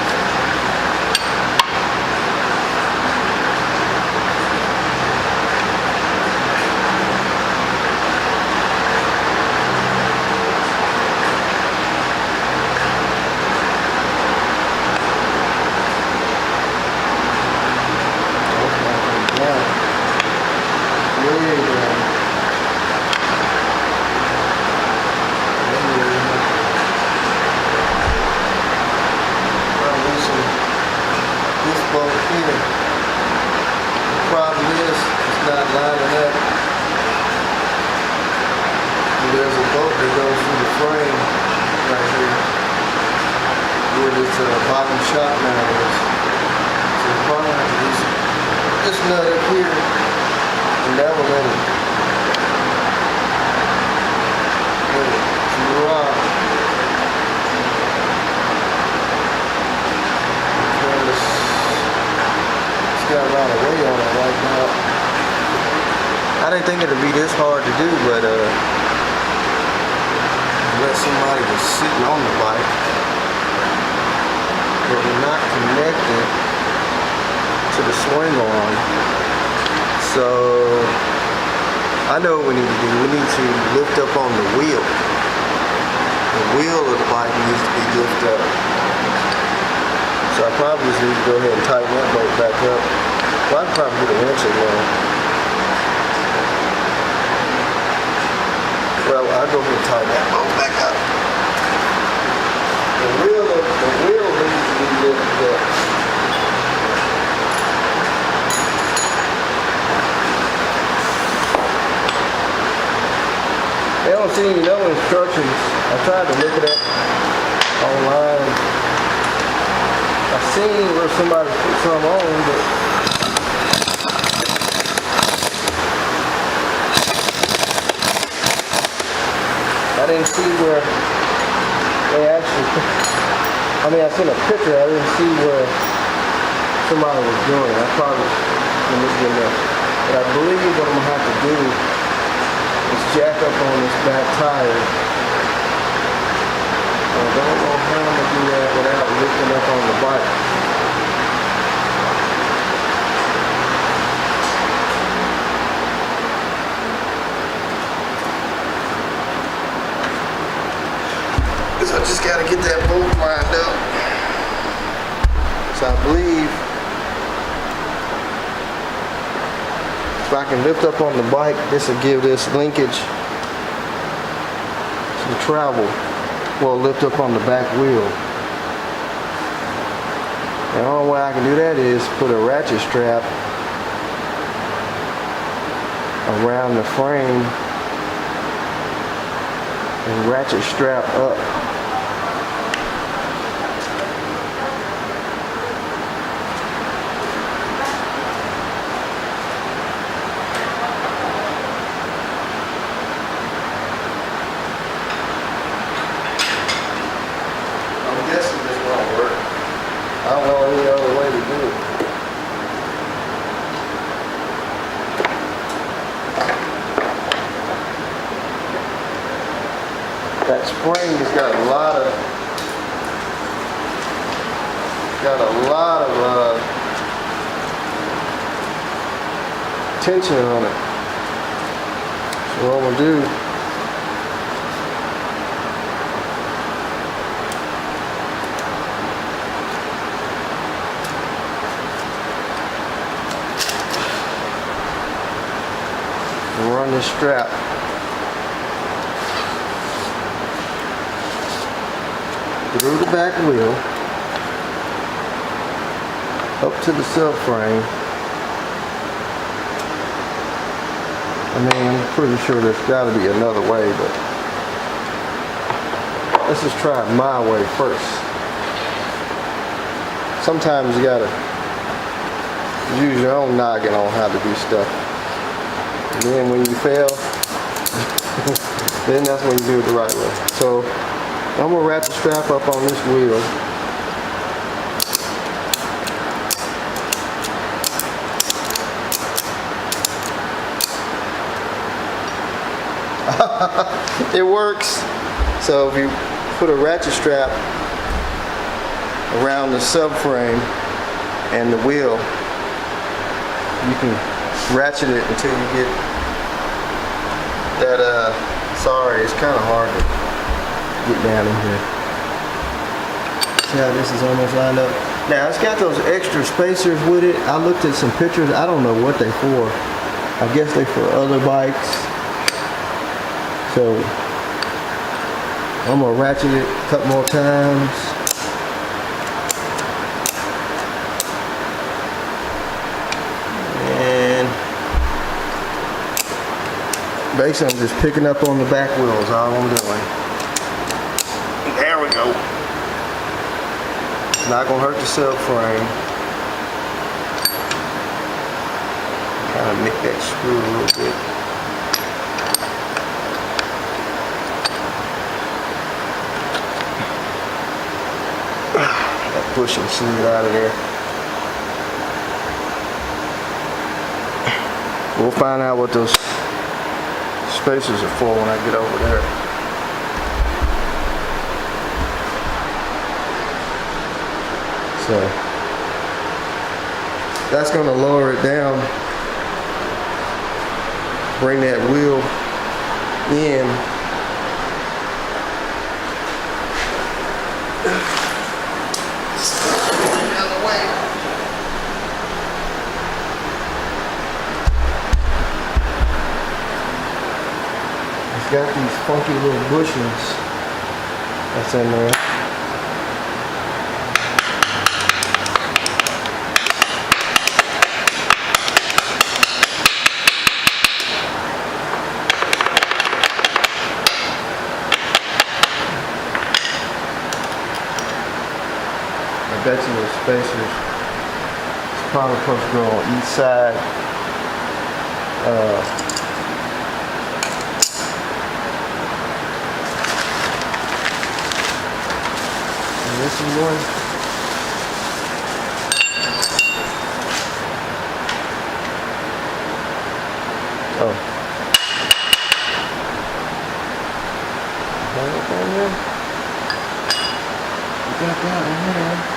There's a bolt that goes through the frame right here where this bottom shot mount is. So you probably have to use this nut up here and that will let it drop. Because it's got a lot of weight on it right now. I didn't think it would be this hard to do, but let somebody was sitting on the bike, but we're not connected to the swing arm. So I know what we need to do. We need to lift up on the wheel. The wheel of the bike needs to be lifted up. So I probably just need to go ahead and tighten that bolt back up. Well, I can probably get a wrench in there. Well, I'll go ahead and tighten that bolt back up. The wheel needs to be lifted up. They don't seem to know instructions. I tried to look it up online. I've seen where somebody put some on, but I didn't see where they actually, I seen a picture, I didn't see where somebody was doing it. I probably can look it up. But I believe what I'm going to have to do is jack up on this back tire. I don't know how I'm going to do that without lifting up on the bike. I just got to get that bolt lined up. So I believe if I can lift up on the bike, this will give this linkage some travel. Well, lift up on the back wheel. The only way I can do that is put a ratchet strap around the frame and ratchet strap up. I don't know any other way to do it. That spring has got a lot of tension on it. So what I'm gonna do, run this strap through the back wheel up to the subframe. I'm pretty sure there's got to be another way, but let's just try it my way first. Sometimes you gotta use your own noggin on how to do stuff. And then when you fail, then that's when you do it the right way. So I'm gonna wrap the strap up on this wheel. It works. So if you put a ratchet strap around the subframe and the wheel. You can ratchet it until you get that, sorry, it's kind of hard to get down in here. See how this is almost lined up? Now it's got those extra spacers with it. I looked at some pictures. I don't know what they for. I guess they for other bikes. So I'm gonna ratchet it a couple more times. And basically I'm just picking up on the back wheels, all I'm doing. There we go. It's not gonna hurt the subframe. Kind of nick that screw a little bit. That bushing slid out of there. We'll find out what those spacers are for when I get over there. So that's going to lower it down, bring that wheel in. Out of the way. It's got these funky little bushings that's in there. I bet you those spacers, it's probably supposed to go on each side. And this is one. Oh. Is that up on there? You got that one here.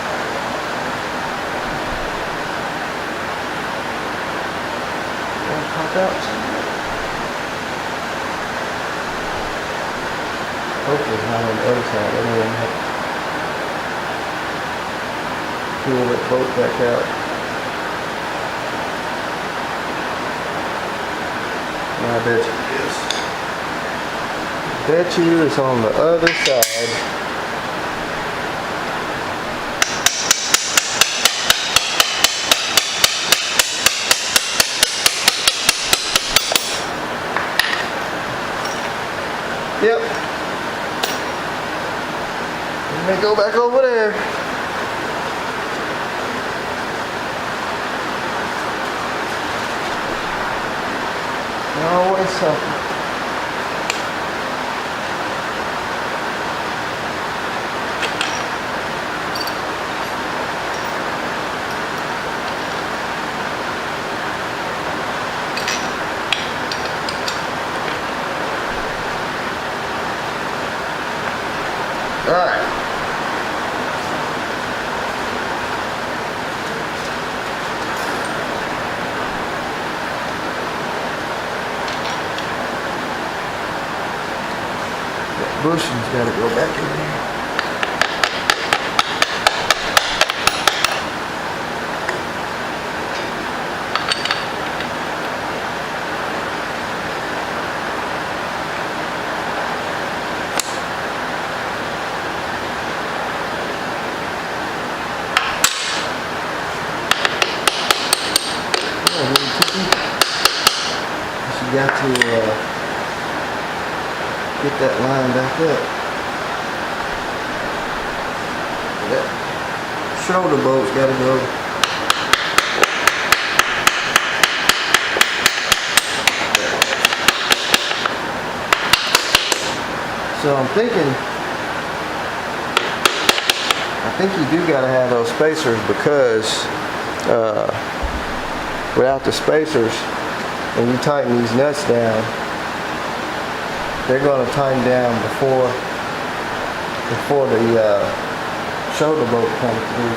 Pop out. Hopefully it's not on the other side. I don't have to pull that bolt back out. I bet you it is. Bet you it's on the other side. Yep. Let me go back over there. Always something. All right. That bushing's got to go back in there. You got to get that line back up. That shoulder bolt's got to go. So I'm thinking, I think you do got to have those spacers because without the spacers, when you tighten these nuts down, they're going to tighten down before the shoulder bolt coming through.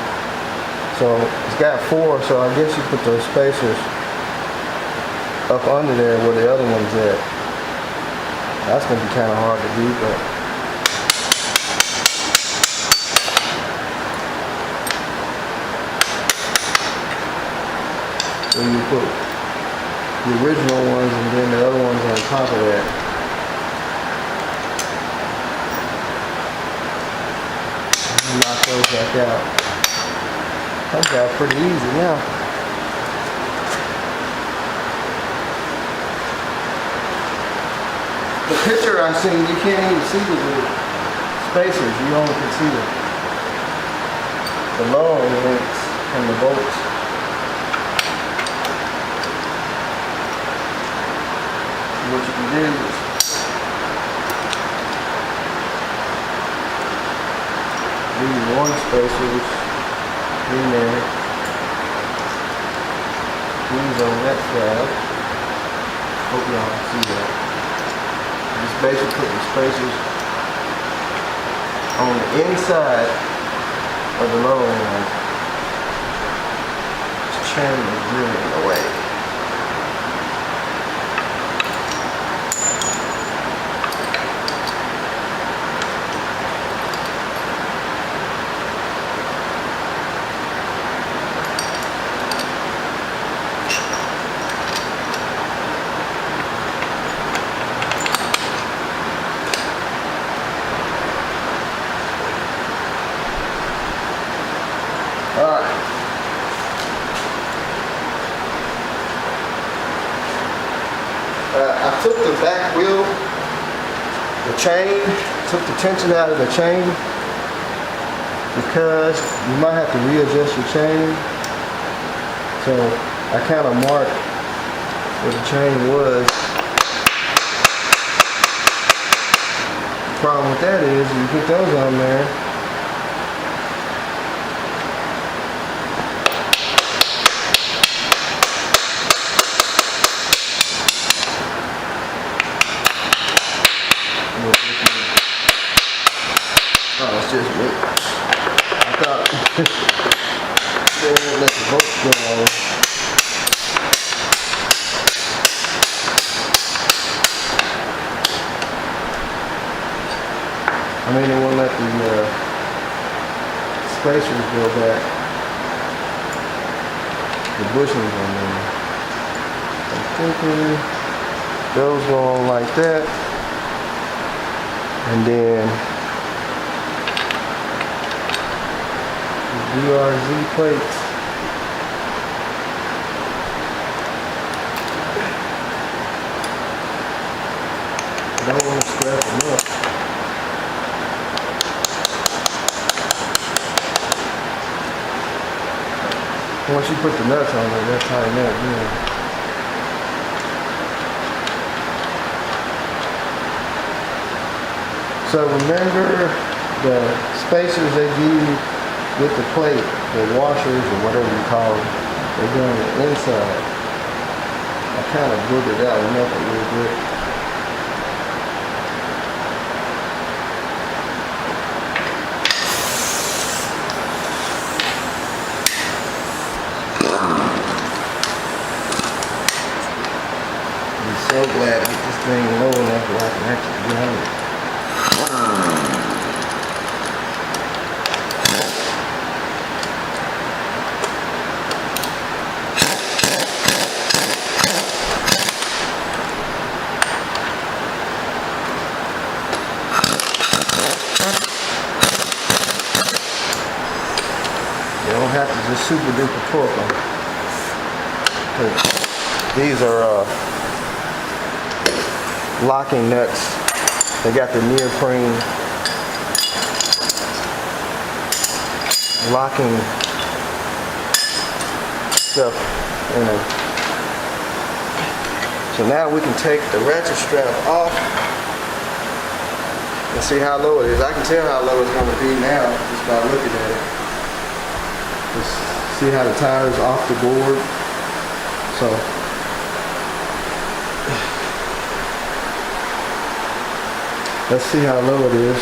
So it's got 4, so I guess you put those spacers up under there where the other one's at. That's gonna be kind of hard to do, but then you put the original ones and then the other ones on top of that. Knock those back out. That got pretty easy now. The picture I seen, you can't even see the spacers. You only can see the lowering links and the bolts. What you can do is leave one spacers in there. These on that side. Hope y'all can see that. Just basically putting spacers on the inside of the lower one. Just turning the drilling away. Alright. I took the back wheel, the chain, took the tension out of the chain because you might have to readjust your chain. So I kind of marked where the chain was. The problem with that is you put those on there. Oh, it's just me. I thought they won't let the bolts go on. I mean, they won't let the spacers go back. The bushings on there. I'm thinking those go on like that. And then DRZ plates. I don't want to scrap them up. Once you put the nuts on there, they'll tighten up. So remember the spacers they give you with the plate, the washers or whatever you call them, they go on the inside. I kind of boogered that one up a little bit. I'm so glad to get this thing low enough where I can actually get on it. You don't have to just super duper torque them. These are locking nuts. They got the neoprene locking stuff in them. So now we can take the ratchet strap off and see how low it is. I can tell how low it's going to be now just by looking at it. Just see how the tire's off the board. So let's see how low it is.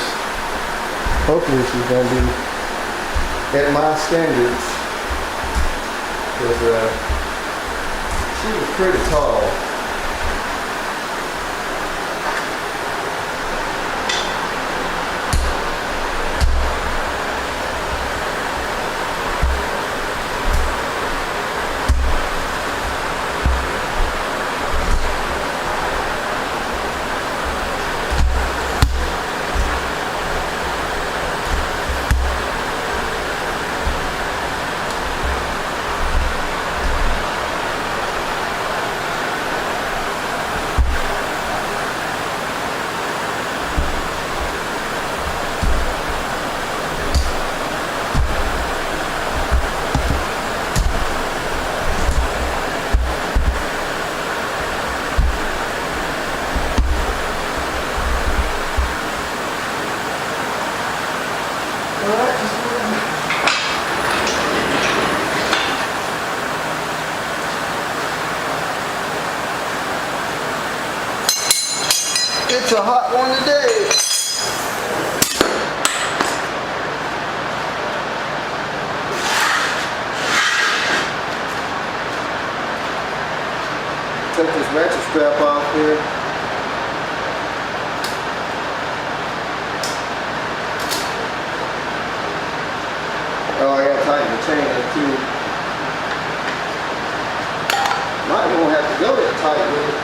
Hopefully this is going to be at my standards, because she was pretty tall. It's a hot one today. Take this ratchet strap off here. Oh, I gotta tighten the chain up too. Might gonna have to go that tight with it.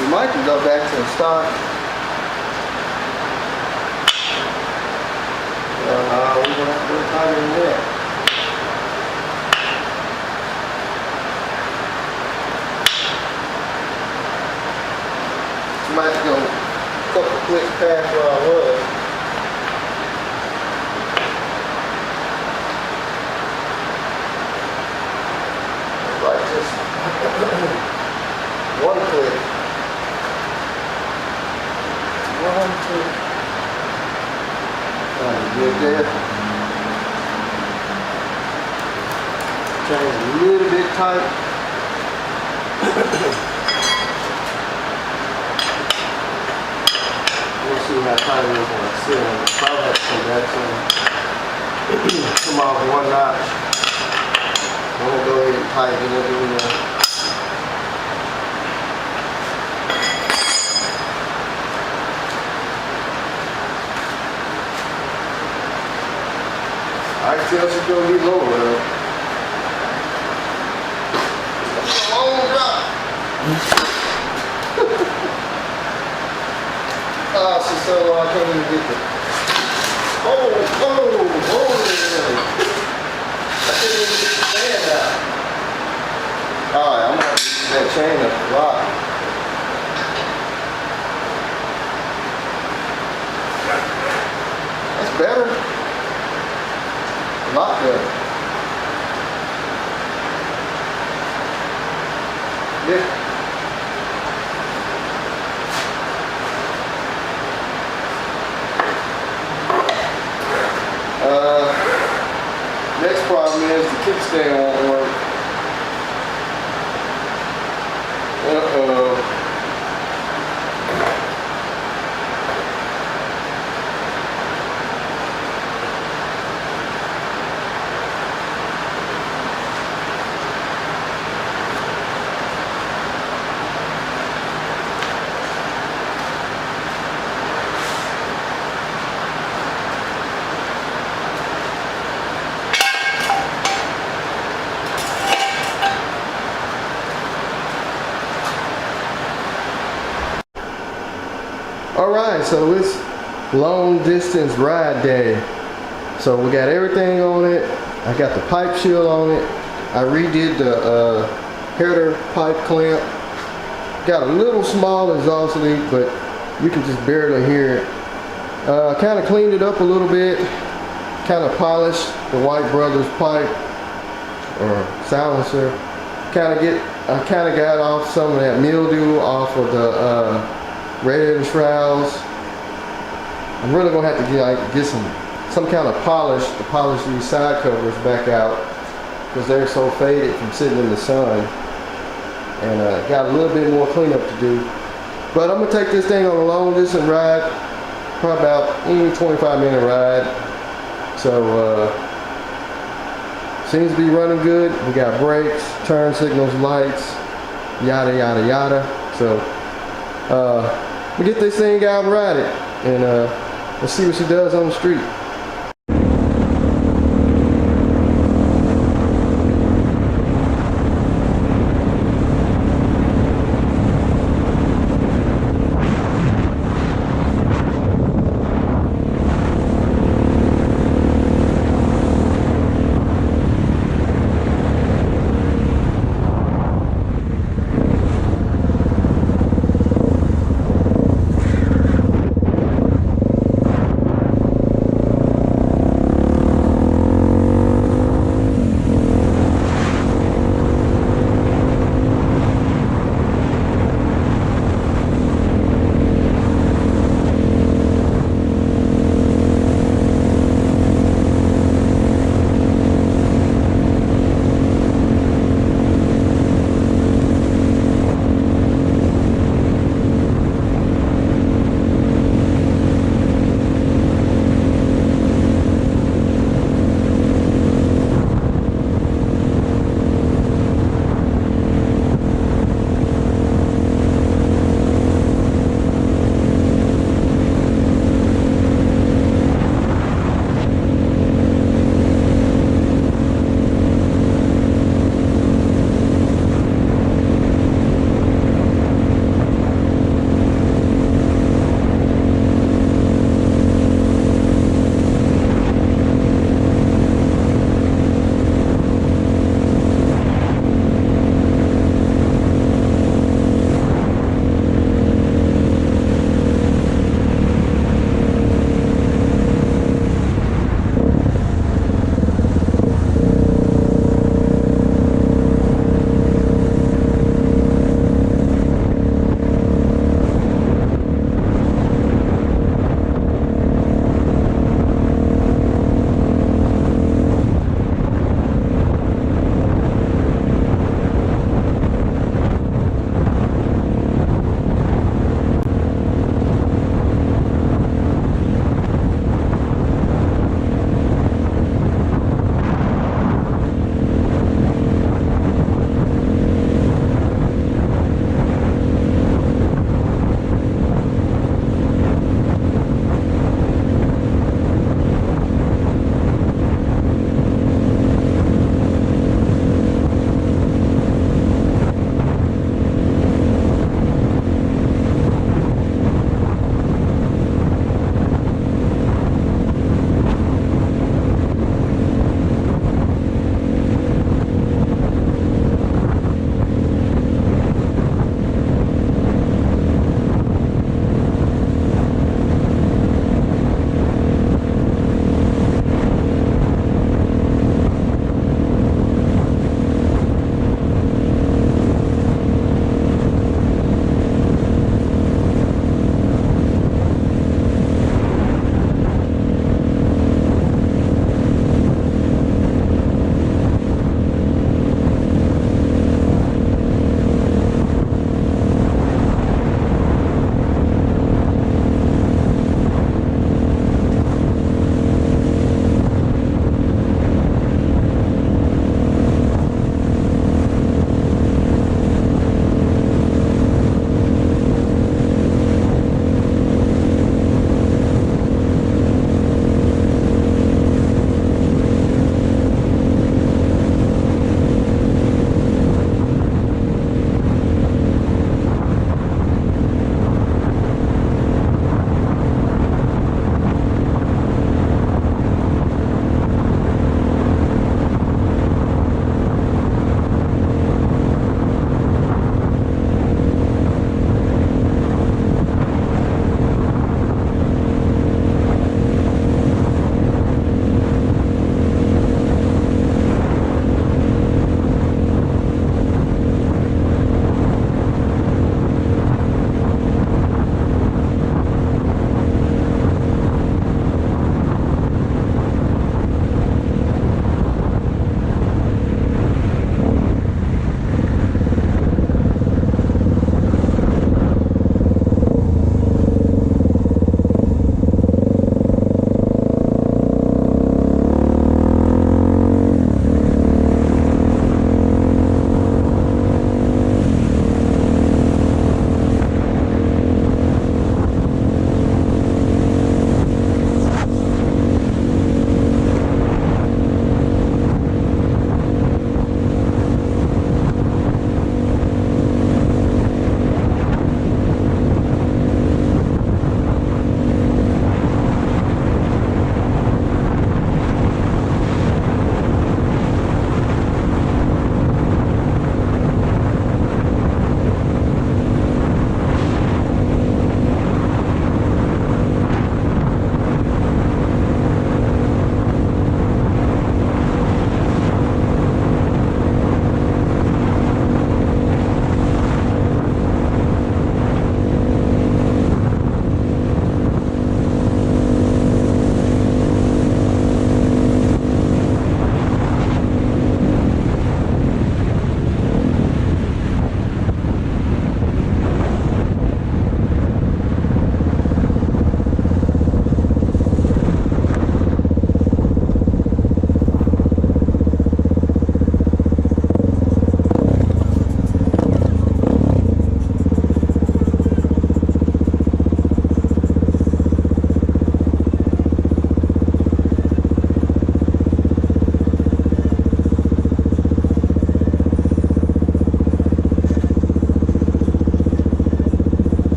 We might can go back to the stock. We're gonna have to go tighter than that. You might have to go a couple clicks past where I was. Like just one click. One, two. Good there. Chain's a little bit tight. We'll see how tight it is when I sit on it. Probably have to come back some. Come off one notch. I'm gonna go ahead and tighten it up in there. I can tell she's gonna be lower though. It's a long drop. Oh, she's so low I can't even get it. Oh. I can't even get the fan out. Alright, I'm gonna have to use that chain up a lot. That's better. A lot better. Yeah. Next problem is the kickstand won't work. Uh-oh. Alright, so it's long distance ride day. So we got everything on it. I got the pipe shield on it. I redid the header pipe clamp. Got a little small exhaust leak, but you can just barely hear it. Kind of cleaned it up a little bit. Kind of polished the White Brothers pipe or silencer. I kind of got off some of that mildew off of the radiator shrouds. I'm really gonna have to get some kind of polish to polish these side covers back out because they're so faded from sitting in the sun, and got a little bit more cleanup to do. But I'm gonna take this thing on a long distance ride, probably about 25-minute ride. So seems to be running good. We got brakes, turn signals, lights, yada yada yada. So we get this thing out and ride it, and let's see what she does on the street.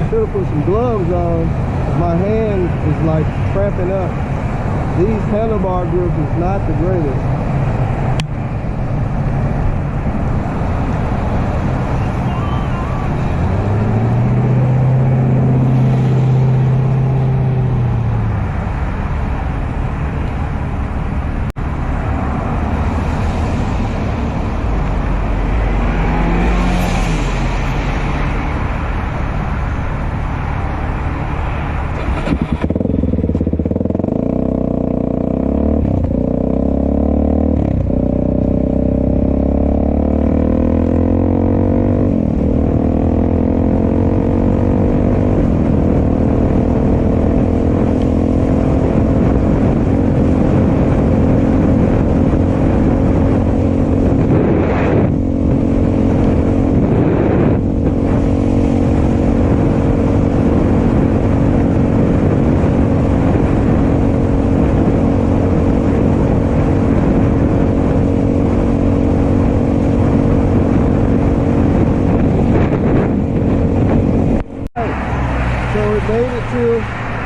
Should have put some gloves on. My hand is like cramping up. These handlebar grips is not the greatest.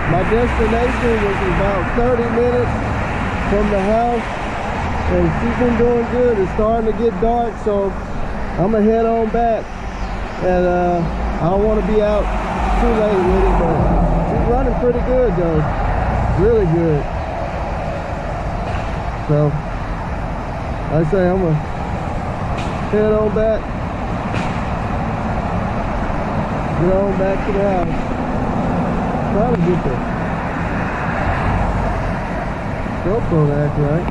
My destination was about 30 minutes from the house, and she's been doing good. It's starting to get dark, so I'm gonna head on back. And I don't want to be out too late with it, but she's running pretty good though, really good. So like I say, I'm gonna head on back, get on back to the house. Probably get the GoPro to act right.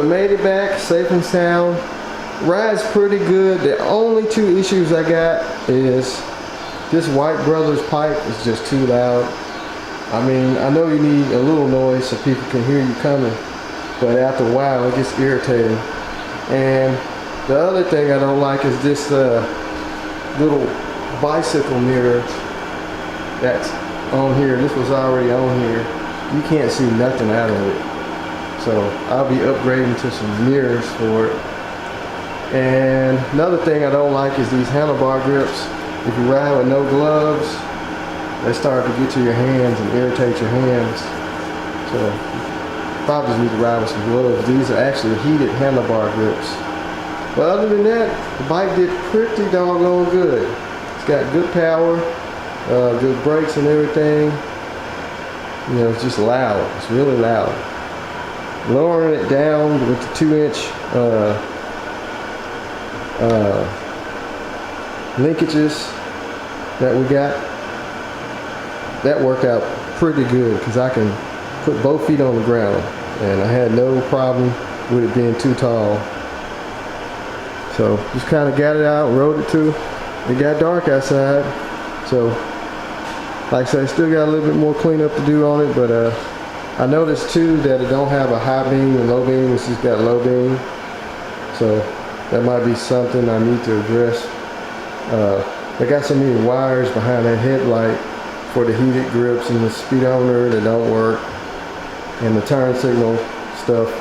made it back safe and sound. Ride's pretty good. The only two issues I got is this White Brothers pipe is just too loud. I mean, I know you need a little noise so people can hear you coming, but after a while it gets irritating. And the other thing I don't like is this little bicycle mirror that's on here. This was already on here. You can't see nothing out of it. So I'll be upgrading to some mirrors for it. And another thing I don't like is these handlebar grips. If you ride with no gloves, they start to get to your hands and irritate your hands. So probably just need to ride with some gloves. These are actually heated handlebar grips. But other than that, the bike did pretty doggone good. It's got good power, good brakes and everything. You know, it's just loud. It's really loud. Lowering it down with the 2-inch linkages that we got, that worked out pretty good because I can put both feet on the ground and I had no problem with it being too tall. So just kind of got it out, rode it too. It got dark outside, so like I said, I still got a little bit more cleanup to do on it, but I noticed too that it don't have a high beam and low beam. It's just got low beam, so that might be something I need to address. They got so many wires behind that headlight for the heated grips and the speedometer that don't work, and the turn signal stuff.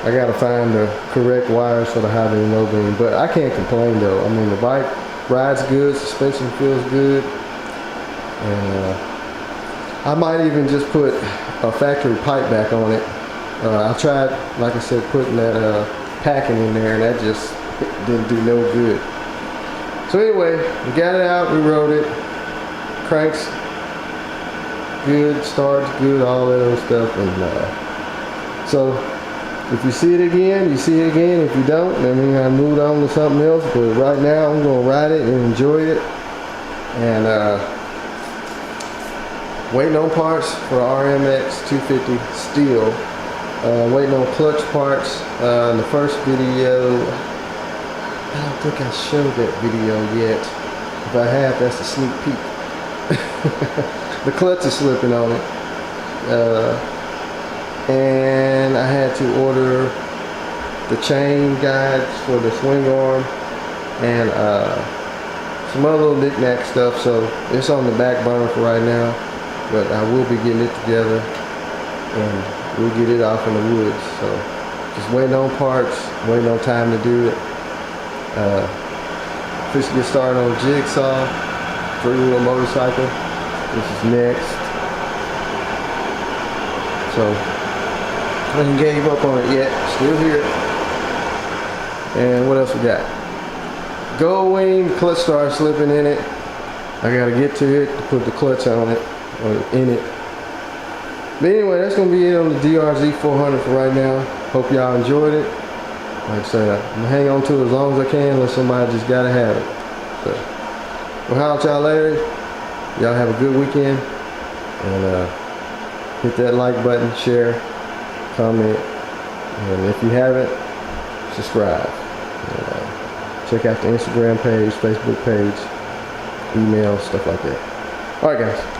I gotta find the correct wires for the high beam, low beam, but I can't complain though. I mean, the bike rides good, suspension feels good, and I might even just put a factory pipe back on it. I tried, like I said, putting that packing in there, and that just didn't do no good. So anyway, we got it out, we rode it. Cranks good, starts good, all that other stuff, and so if you see it again, you see it again. If you don't, then I moved on to something else. But right now, I'm gonna ride it and enjoy it. And waiting on parts for RMX 250 still. Waiting on clutch parts. In the first video, I don't think I showed that video yet. If I have, that's a sneak peek. The clutch is slipping on it. And I had to order the chain guides for the swing arm and some other little knick-knack stuff, so it's on the back burner for right now, but I will be getting it together and we'll get it off in the woods. So just waiting on parts, waiting on time to do it. Just get started on Jigsaw, 3-wheel motorcycle. This is next. So I ain't gave up on it yet, still here. And what else we got? Gold wing, clutch started slipping in it. I gotta get to it to put the clutch on it, or in it. But anyway, that's gonna be it on the DRZ400 for right now. Hope y'all enjoyed it. Like I said, I'm gonna hang on to it as long as I can, unless somebody just gotta have it. So we'll holler at y'all later. Y'all have a good weekend, and hit that like button, share, comment, and if you haven't, subscribe. Check out the Instagram page, Facebook page, email, stuff like that. Alright guys.